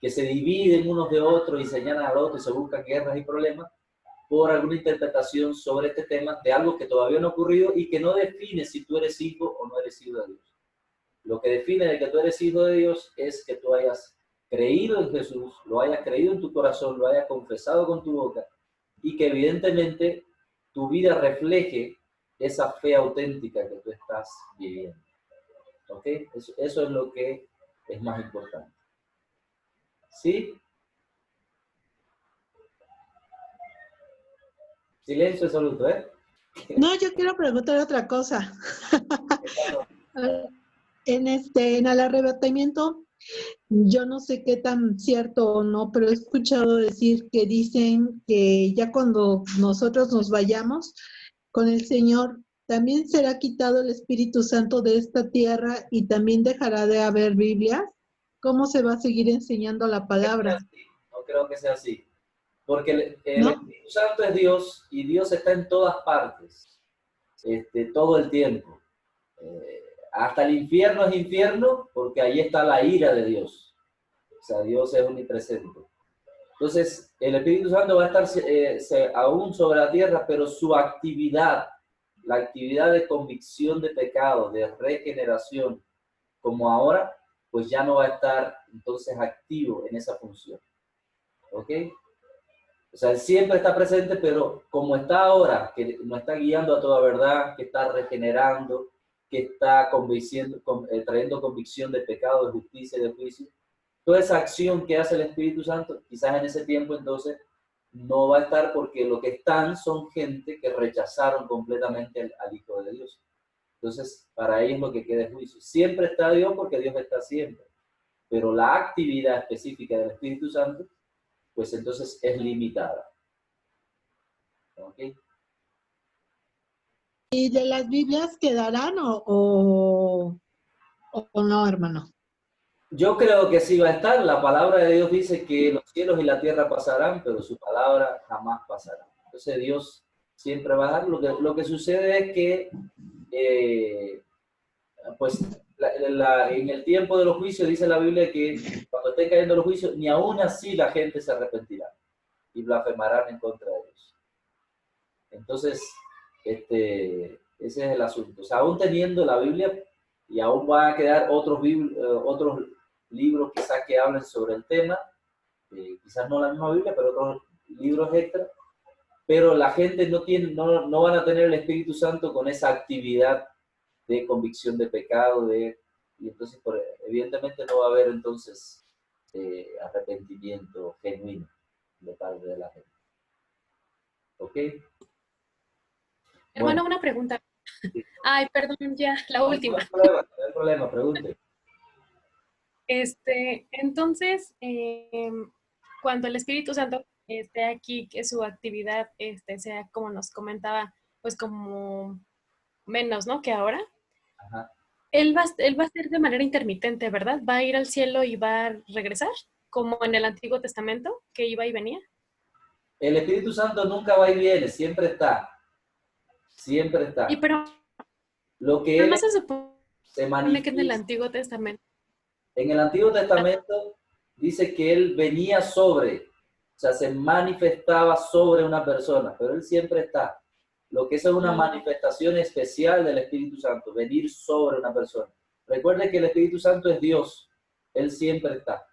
Speaker 2: que se dividen unos de otros y señalan al otro y se buscan guerras y problemas por alguna interpretación sobre este tema de algo que todavía no ha ocurrido y que no define si tú eres hijo o no eres hijo de Dios. Lo que define de que tú eres hijo de Dios es que tú hayas creído en Jesús, lo hayas creído en tu corazón, lo hayas confesado con tu boca y que evidentemente tu vida refleje esa fe auténtica que tú estás viviendo. ¿Ok? Eso es lo que es más importante. ¿Sí? Silencio absoluto, ¿eh?
Speaker 5: No, yo quiero preguntar otra cosa. En el arrebatamiento, yo no sé qué tan cierto o no, pero he escuchado decir que dicen que ya cuando nosotros nos vayamos con el Señor, también será quitado el Espíritu Santo de esta tierra y también dejará de haber Biblias. ¿Cómo se va a seguir enseñando la palabra?
Speaker 2: No creo que sea así. Porque el
Speaker 5: ¿No?
Speaker 2: Espíritu Santo es Dios y Dios está en todas partes, todo el tiempo. Hasta el infierno es infierno porque ahí está la ira de Dios. O sea, Dios es omnipresente. Entonces, el Espíritu Santo va a estar aún sobre la tierra, pero su actividad, la actividad de convicción de pecado, de regeneración, como ahora, pues ya no va a estar entonces activo en esa función. ¿Ok? O sea, él siempre está presente, pero como está ahora, que nos está guiando a toda verdad, que está regenerando, que está trayendo convicción de pecado, de justicia y de juicio, toda esa acción que hace el Espíritu Santo, quizás en ese tiempo entonces no va a estar porque lo que están son gente que rechazaron completamente al Hijo de Dios. Entonces, para ellos lo que queda es juicio. Siempre está Dios porque Dios está siempre, pero la actividad específica del Espíritu Santo pues entonces es limitada. ¿Ok?
Speaker 5: ¿Y de las Biblias quedarán o no, hermano?
Speaker 2: Yo creo que sí va a estar. La palabra de Dios dice que los cielos y la tierra pasarán, pero su palabra jamás pasará. Entonces Dios siempre va a dar. Lo que sucede es que, pues, en el tiempo de los juicios dice la Biblia que cuando estén cayendo los juicios, ni aún así la gente se arrepentirá y blasfemarán en contra de Dios. Entonces, ese es el asunto. O sea, aún teniendo la Biblia, y aún van a quedar otros libros quizás que hablen sobre el tema, quizás no la misma Biblia, pero otros libros extra, pero la gente no van a tener el Espíritu Santo con esa actividad de convicción de pecado, y entonces evidentemente no va a haber entonces arrepentimiento genuino de parte de la gente. ¿Ok?
Speaker 10: Hermano,
Speaker 2: Bueno.
Speaker 10: una pregunta. Ay, perdón, ya, la última.
Speaker 2: No hay problema, pregunte.
Speaker 10: Entonces, cuando el Espíritu Santo esté aquí, que su actividad sea como nos comentaba, pues como menos, ¿no? Que ahora.
Speaker 2: Ajá.
Speaker 10: Él va a ser de manera intermitente, ¿verdad? Va a ir al cielo y va a regresar, como en el Antiguo Testamento, que iba y venía.
Speaker 2: El Espíritu Santo nunca va y viene, siempre está. Siempre está.
Speaker 10: Pero
Speaker 2: lo que
Speaker 10: no se supone
Speaker 2: manifiesta
Speaker 10: que en el Antiguo Testamento.
Speaker 2: En el Antiguo Testamento dice que él venía sobre, o sea, se manifestaba sobre una persona, pero él siempre está. Lo que es una manifestación especial del Espíritu Santo, venir sobre una persona. Recuerde que el Espíritu Santo es Dios, él siempre está.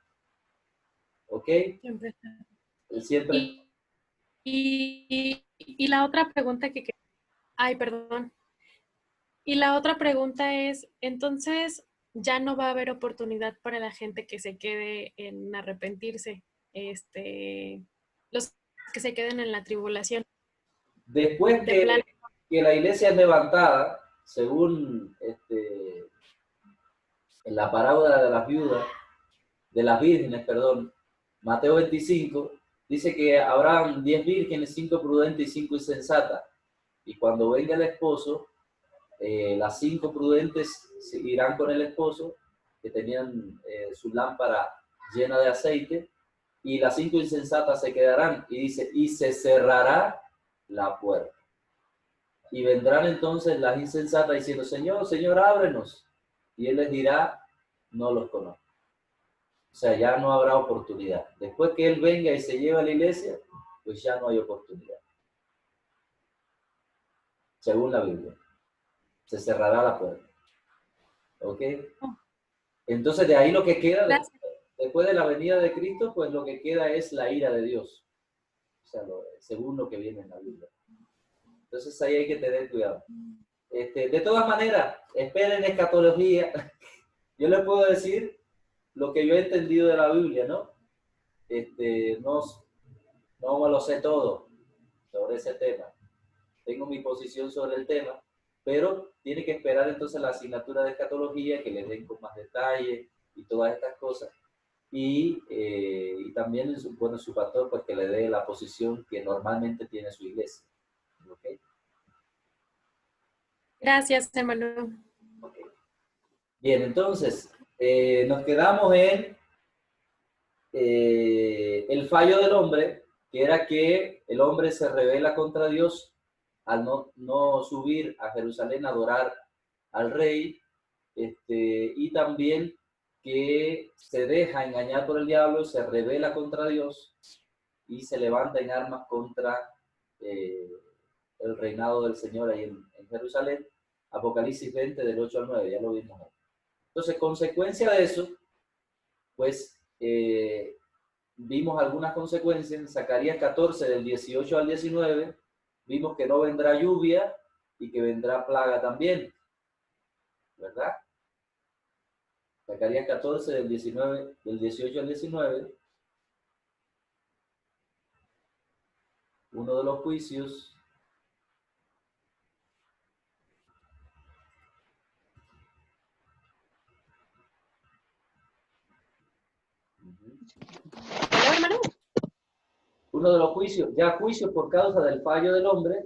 Speaker 2: ¿Ok?
Speaker 10: Siempre está.
Speaker 2: Él siempre está.
Speaker 10: Y la otra pregunta que... Ay, perdón. Y la otra pregunta es, entonces, ya no va a haber oportunidad para la gente que se quede en arrepentirse, los que se queden en la tribulación.
Speaker 2: Después que la iglesia es levantada, según en la parábola de las viudas, de las vírgenes, perdón, Mateo 25, dice que habrán 10 vírgenes, 5 prudentes y 5 insensatas. Y cuando venga el esposo, las 5 prudentes irán con el esposo, que tenían su lámpara llena de aceite, y las 5 insensatas se quedarán. Y dice, y se cerrará la puerta. Y vendrán entonces las insensatas diciendo, Señor, Señor, ábrenos. Y Él les dirá, no los conozco. O sea, ya no habrá oportunidad. Después que Él venga y se lleve a la iglesia, pues ya no hay oportunidad. Según la Biblia. Se cerrará la puerta. ¿Ok? Entonces de ahí lo que queda, después de la venida de Cristo, pues lo que queda es la ira de Dios. O sea, según lo que viene en la Biblia. Entonces ahí hay que tener cuidado. De todas maneras, esperen escatología. Yo les puedo decir lo que yo he entendido de la Biblia, ¿no? No me lo sé todo sobre ese tema. Tengo mi posición sobre el tema, pero tiene que esperar entonces la asignatura de escatología, que les den con más detalle y todas estas cosas. Y también, bueno, su pastor, pues que le dé la posición que normalmente tiene su iglesia. ¿Okay?
Speaker 10: Gracias, hermano.
Speaker 2: Okay. Bien, entonces, nos quedamos en el fallo del hombre, que era que el hombre se rebela contra Dios al no subir a Jerusalén a adorar al rey, y también que se deja engañar por el diablo, se rebela contra Dios y se levanta en armas contra el reinado del Señor ahí en Jerusalén. Apocalipsis 20 del 8 al 9, ya lo vimos ahí. Entonces, consecuencia de eso, pues vimos algunas consecuencias. En Zacarías 14 del 18 al 19, vimos que no vendrá lluvia y que vendrá plaga también, ¿verdad? Zacarías 14 del 18 al 19, uno de los juicios. Uno de los juicios, ya juicio por causa del fallo del hombre,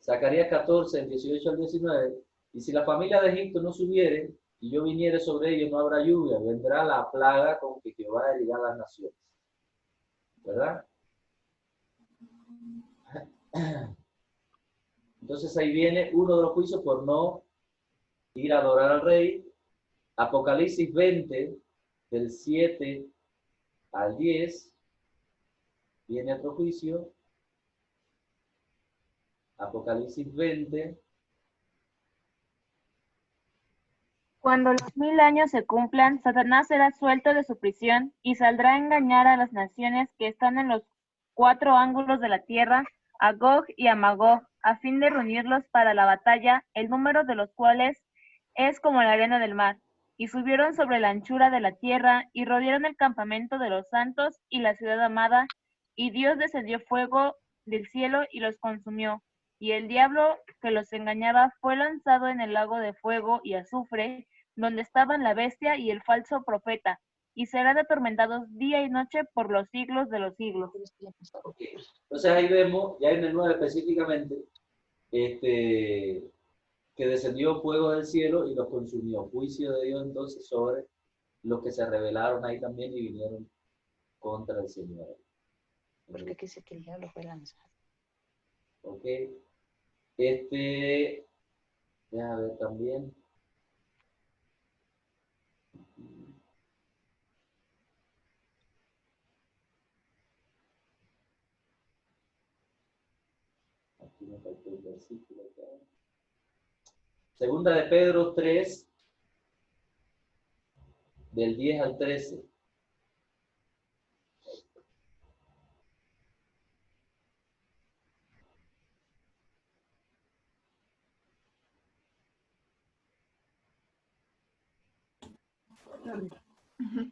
Speaker 2: Zacarías 14, del 18 al 19, y si la familia de Egipto no subiere, y yo viniere sobre ellos, no habrá lluvia, vendrá la plaga con que Jehová herirá a las naciones. ¿Verdad? Entonces ahí viene uno de los juicios por no ir a adorar al rey. Apocalipsis 20, del 7 al 10, viene otro juicio. Apocalipsis 20.
Speaker 6: Cuando los 1000 años se cumplan, Satanás será suelto de su prisión y saldrá a engañar a las naciones que están en los 4 ángulos de la tierra, a Gog y a Magog, a fin de reunirlos para la batalla, el número de los cuales es como la arena del mar. Y subieron sobre la anchura de la tierra y rodearon el campamento de los santos y la ciudad amada, y Dios descendió fuego del cielo y los consumió. Y el diablo que los engañaba fue lanzado en el lago de fuego y azufre, donde estaban la bestia y el falso profeta, y serán atormentados día y noche por los siglos de los siglos.
Speaker 2: Okay. Entonces ahí vemos, ya en el 9 específicamente, que descendió fuego del cielo y los consumió. Juicio de Dios entonces sobre los que se rebelaron ahí también y vinieron contra el Señor.
Speaker 9: Porque aquí dice que el diablo fue lanzado.
Speaker 2: Ok. Déjame ver también. Aquí me faltó el versículo acá. Segunda de Pedro 3, del 10 al 13.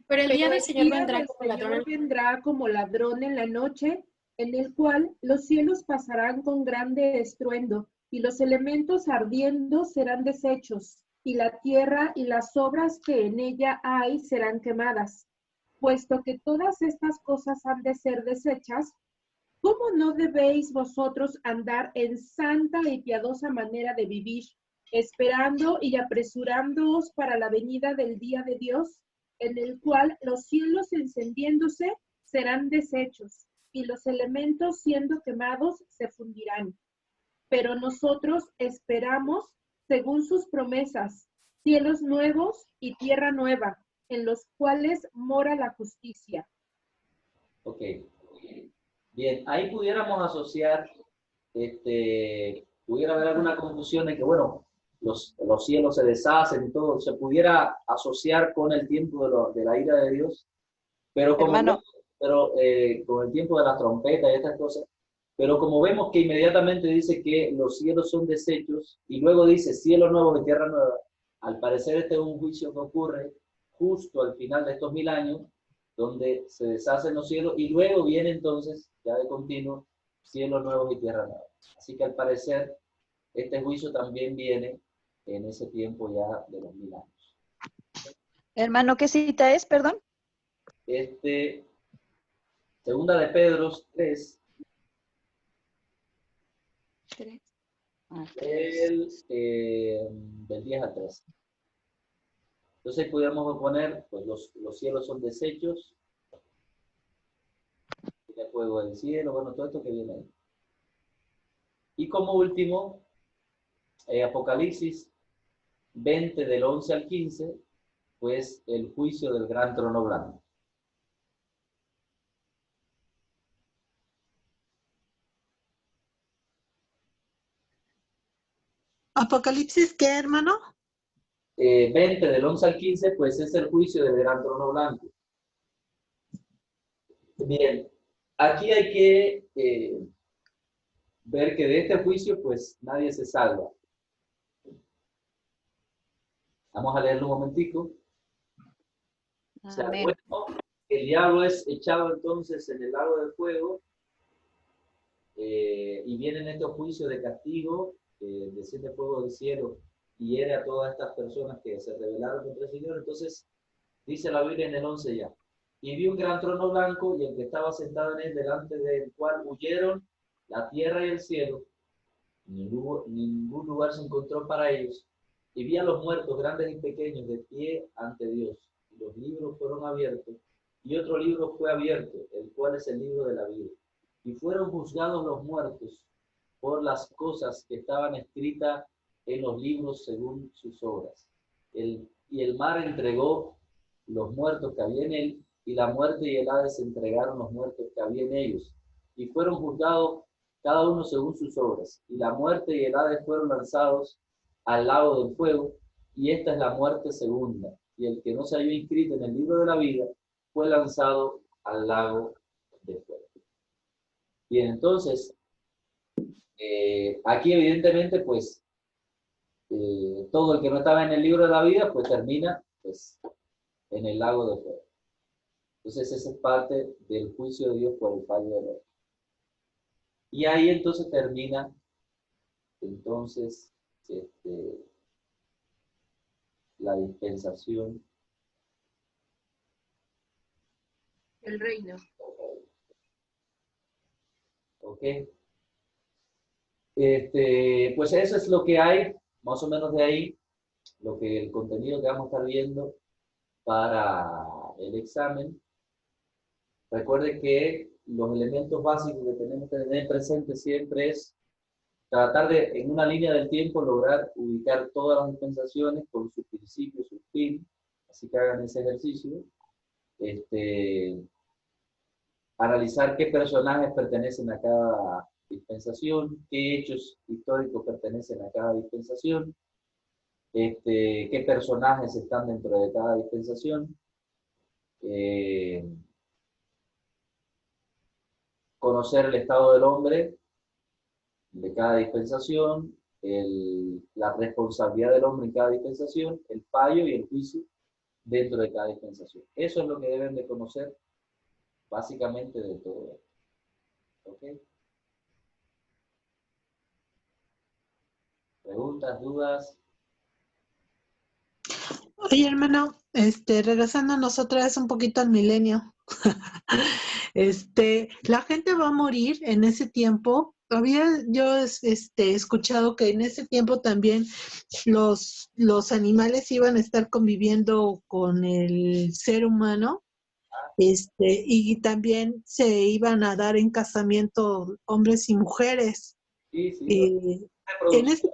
Speaker 10: Pero el día del Señor
Speaker 8: día
Speaker 10: vendrá
Speaker 8: del
Speaker 10: como ladrón.
Speaker 8: Señor vendrá como ladrón en la noche, en el cual los cielos pasarán con grande estruendo, y los elementos ardiendo serán deshechos, y la tierra y las obras que en ella hay serán quemadas. Puesto que todas estas cosas han de ser deshechas, ¿cómo no debéis vosotros andar en santa y piadosa manera de vivir, esperando y apresurándoos para la venida del día de Dios, en el cual los cielos encendiéndose serán deshechos, y los elementos siendo quemados se fundirán? Pero nosotros esperamos, según sus promesas, cielos nuevos y tierra nueva, en los cuales mora la justicia.
Speaker 2: Ok. Bien, ahí pudiéramos asociar, pudiera haber alguna confusión de que, bueno, los cielos se deshacen y todo, se pudiera asociar con el tiempo de la ira de Dios, pero como
Speaker 9: Hermano.
Speaker 2: con el tiempo de la trompeta y estas cosas, pero como vemos que inmediatamente dice que los cielos son deshechos y luego dice cielo nuevo y tierra nueva, al parecer este es un juicio que ocurre justo al final de estos 1000 años, donde se deshacen los cielos y luego viene entonces, ya de continuo, cielos nuevos y tierra nueva. Así que al parecer este juicio también viene en ese tiempo ya de los 1000 años.
Speaker 9: Hermano, ¿qué cita es, perdón?
Speaker 2: Segunda de Pedro 3, del 10 al 13. Entonces podríamos poner, pues los cielos son deshechos, el fuego del cielo, bueno, todo esto que viene ahí. Y como último, Apocalipsis 20 del 11 al 15, pues el juicio del gran trono blanco.
Speaker 5: ¿Apocalipsis qué, hermano?
Speaker 2: 20 del 11 al 15, pues es el juicio del gran trono blanco. Bien, aquí hay que ver que de este juicio, pues nadie se salva. Vamos a leerlo un momentico. O sea,
Speaker 9: Amén.
Speaker 2: bueno, el diablo es echado entonces en el lago del fuego y vienen estos juicios de castigo, desciende fuego del cielo y hiere a todas estas personas que se rebelaron contra el Señor. Entonces, dice la Biblia en el 11 ya. Y vi un gran trono blanco y el que estaba sentado en él, delante del cual huyeron la tierra y el cielo. Ningún lugar se encontró para ellos. Y vi a los muertos, grandes y pequeños, de pie ante Dios. Y los libros fueron abiertos. Y otro libro fue abierto, el cual es el libro de la vida. Y fueron juzgados los muertos por las cosas que estaban escritas en los libros según sus obras. Y el mar entregó los muertos que había en él, y la muerte y el Hades entregaron los muertos que había en ellos. Y fueron juzgados cada uno según sus obras. Y la muerte y el Hades fueron lanzados al lago del fuego, y esta es la muerte segunda. Y el que no se halló inscrito en el libro de la vida fue lanzado al lago del fuego. Bien, entonces, aquí evidentemente, pues, todo el que no estaba en el libro de la vida, pues termina pues, en el lago de fuego. Entonces, esa es parte del juicio de Dios por el fallo del hombre. Y ahí entonces termina, entonces, la dispensación.
Speaker 8: El reino.
Speaker 2: ¿Ok? Pues eso es lo que hay, más o menos de ahí, el contenido que vamos a estar viendo para el examen. Recuerde que los elementos básicos que tenemos que tener presente siempre es tratar de, en una línea del tiempo, lograr ubicar todas las dispensaciones con sus principios, sus fines, así que hagan ese ejercicio. Analizar qué personajes pertenecen a cada dispensación, qué hechos históricos pertenecen a cada dispensación, qué personajes están dentro de cada dispensación, conocer el estado del hombre de cada dispensación, la responsabilidad del hombre en cada dispensación, el fallo y el juicio dentro de cada dispensación. Eso es lo que deben de conocer básicamente de todo esto. ¿Ok? ¿Preguntas, dudas?
Speaker 5: Oye, hermano, regresándonos otra vez un poquito al milenio. La gente va a morir en ese tiempo. Había yo escuchado que en ese tiempo también los animales iban a estar conviviendo con el ser humano, y también se iban a dar en casamiento hombres y mujeres.
Speaker 2: Sí, sí.
Speaker 5: Eh, en ese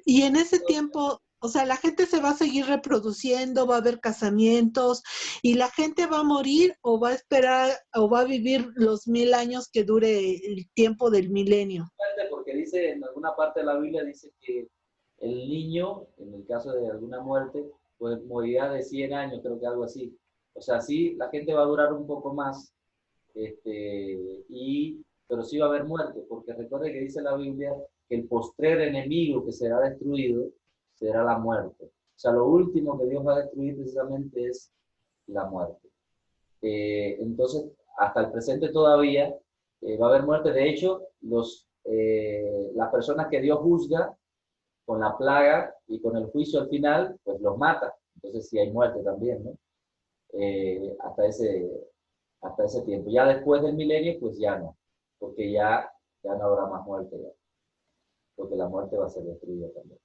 Speaker 5: Y en ese tiempo, o sea, la gente se va a seguir reproduciendo, va a haber casamientos, y la gente va a morir o va a esperar o va a vivir los 1000 años que dure el tiempo del milenio.
Speaker 2: Porque dice, en alguna parte de la Biblia dice que el niño, en el caso de alguna muerte, pues morirá de 100 años, creo que algo así. O sea, sí, la gente va a durar un poco más, pero sí va a haber muerte, porque recuerde que dice la Biblia que el postrer enemigo que será destruido será la muerte. O sea, lo último que Dios va a destruir precisamente es la muerte. Entonces, hasta el presente todavía va a haber muerte. De hecho, las personas que Dios juzga con la plaga y con el juicio al final, pues los mata. Entonces sí hay muerte también, ¿no? Hasta ese tiempo. Ya después del milenio, pues ya no, porque ya no habrá más muerte, ya, porque la muerte va a ser destruida también.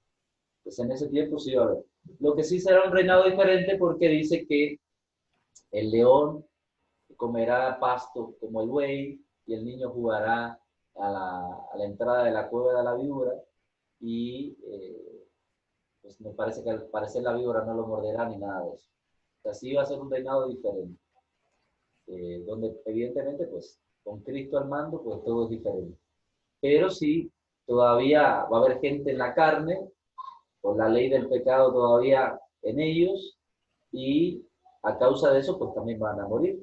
Speaker 2: Entonces en ese tiempo sí va a haber. Lo que sí será un reinado diferente porque dice que el león comerá pasto como el buey y el niño jugará a la entrada de la cueva de la víbora y pues me parece que al parecer la víbora no lo morderá ni nada de eso. O sea, sí va a ser un reinado diferente, donde evidentemente pues con Cristo al mando pues todo es diferente. Pero sí, todavía va a haber gente en la carne, con la ley del pecado todavía en ellos, y a causa de eso pues también van a morir.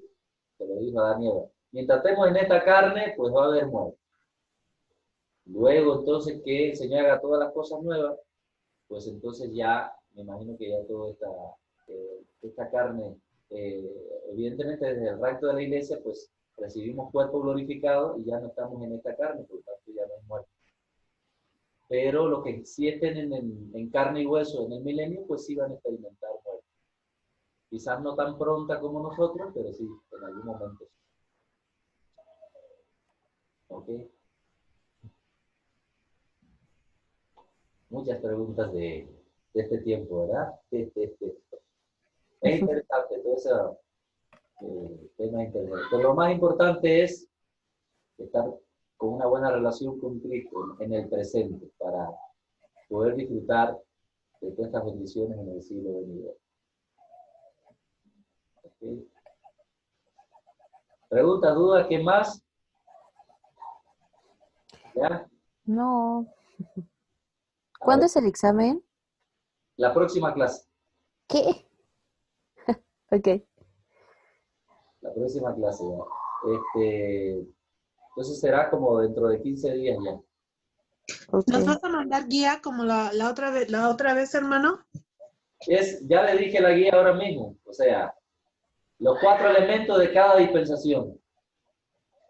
Speaker 2: Se lo dijo Adán y Eva. Mientras estemos en esta carne, pues va a haber muerte. Luego entonces que el Señor haga todas las cosas nuevas, pues entonces ya, me imagino que ya toda esta carne, evidentemente desde el rapto de la iglesia, pues recibimos cuerpo glorificado y ya no estamos en esta carne, por lo tanto ya no hay muerte. Pero los que sí estén en carne y hueso en el milenio, pues sí van a experimentar muerte. Quizás no tan pronta como nosotros, pero sí, en algún momento. ¿Ok? Muchas preguntas de este tiempo, ¿verdad? Es interesante todo ese tema interesante. Pero lo más importante es estar con una buena relación con Cristo en el presente para poder disfrutar de todas estas bendiciones en el siglo venidero. ¿Okay? ¿Pregunta, duda? ¿Qué más? ¿Ya?
Speaker 11: No. ¿Cuándo es el examen?
Speaker 2: La próxima clase.
Speaker 11: ¿Qué? Ok.
Speaker 2: La próxima clase ya. Entonces será como dentro de 15 días ya.
Speaker 11: Okay.
Speaker 5: ¿Nos vas a mandar guía como la otra vez, hermano?
Speaker 2: Ya le dije la guía ahora mismo. O sea, los 4 elementos de cada dispensación.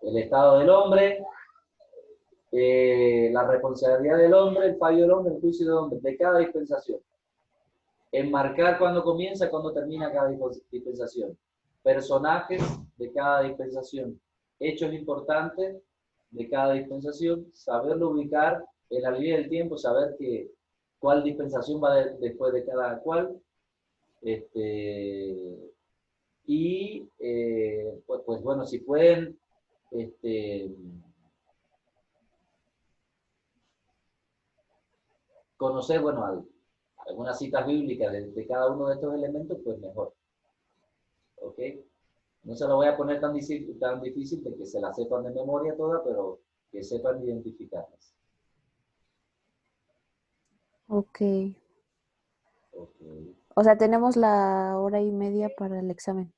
Speaker 2: El estado del hombre, la responsabilidad del hombre, el fallo del hombre, el juicio del hombre, de cada dispensación. Enmarcar cuándo comienza, cuándo termina cada dispensación. Personajes de cada dispensación. Hechos importantes de cada dispensación. Saberlo ubicar en la línea del tiempo, saber cuál dispensación va después de cada cual. Pues bueno, si pueden conocer, bueno, algunas citas bíblicas de cada uno de estos elementos, pues mejor. ¿Ok? No se lo voy a poner tan difícil de que se la sepan de memoria toda, pero que sepan identificarlas.
Speaker 11: Ok. O sea, tenemos la 1:30 para el examen.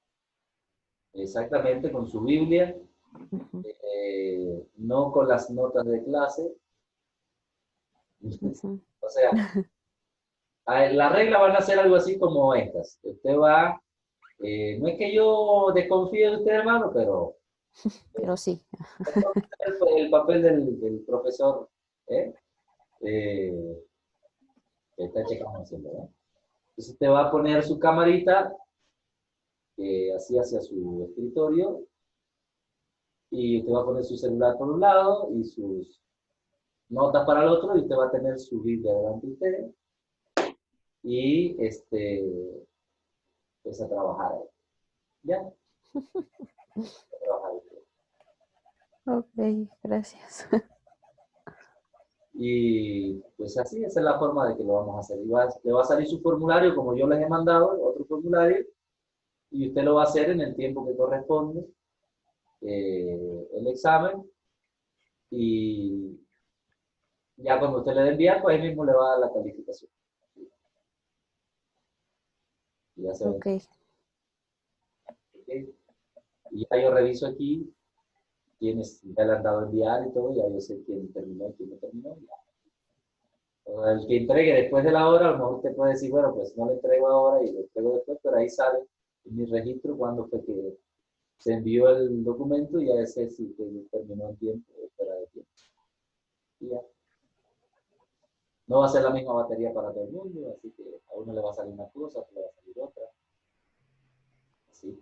Speaker 2: Exactamente, con su Biblia, no con las notas de clase. O sea, la regla van a ser algo así como estas. Usted va, no es que yo desconfíe de usted, hermano, pero...
Speaker 11: Pero sí.
Speaker 2: El papel del profesor, Está checando haciendo, ¿verdad? Entonces te va a poner su camarita así hacia su escritorio y usted va a poner su celular por un lado y sus notas para el otro y usted va a tener su Biblia delante de usted y pues a trabajar ahí. ¿Ya? A trabajar ahí.
Speaker 11: Ok, gracias.
Speaker 2: Y pues así, esa es la forma de que lo vamos a hacer. Le va a salir su formulario como yo les he mandado, otro formulario, y usted lo va a hacer en el tiempo que corresponde el examen, y ya cuando usted le dé enviar, pues ahí mismo le va a dar la calificación. Y ya se ve.
Speaker 11: Ok.
Speaker 2: Okay. Y ya yo reviso aquí quiénes ya le han dado enviar y todo, ya yo sé quién terminó y quién no terminó. Ya. El que entregue después de la hora, a lo mejor usted puede decir, bueno, pues no le entrego ahora y le entrego después, pero ahí sale en mi registro cuando fue que se envió el documento y ya sé si terminó en tiempo o fuera de tiempo. Y ya. No va a ser la misma batería para todo el mundo, así que a uno le va a salir una cosa, a otro le va a salir otra. Así.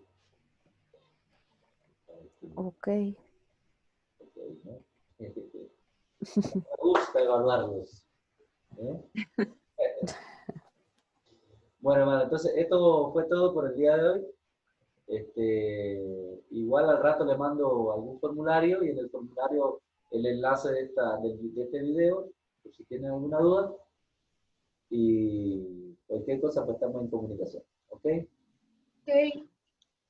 Speaker 11: Ok.
Speaker 2: Okay, ¿no? Me gusta evaluarlos. ¿Eh? Bueno, hermano, entonces esto fue todo por el día de hoy. Igual al rato le mando algún formulario y en el formulario el enlace de este video, por si tienen alguna duda. Y cualquier cosa, pues estamos en comunicación. ¿Ok?
Speaker 12: Ok,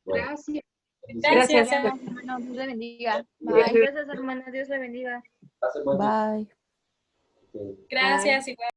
Speaker 2: Bueno,
Speaker 12: gracias.
Speaker 2: bendiciones.
Speaker 6: Gracias.
Speaker 12: Hermano, Dios le bendiga.
Speaker 2: Bye.
Speaker 6: Gracias, hermana. Dios le bendiga.
Speaker 2: Pasen buen día.
Speaker 11: Bye.
Speaker 2: Ok.
Speaker 10: Gracias, igual.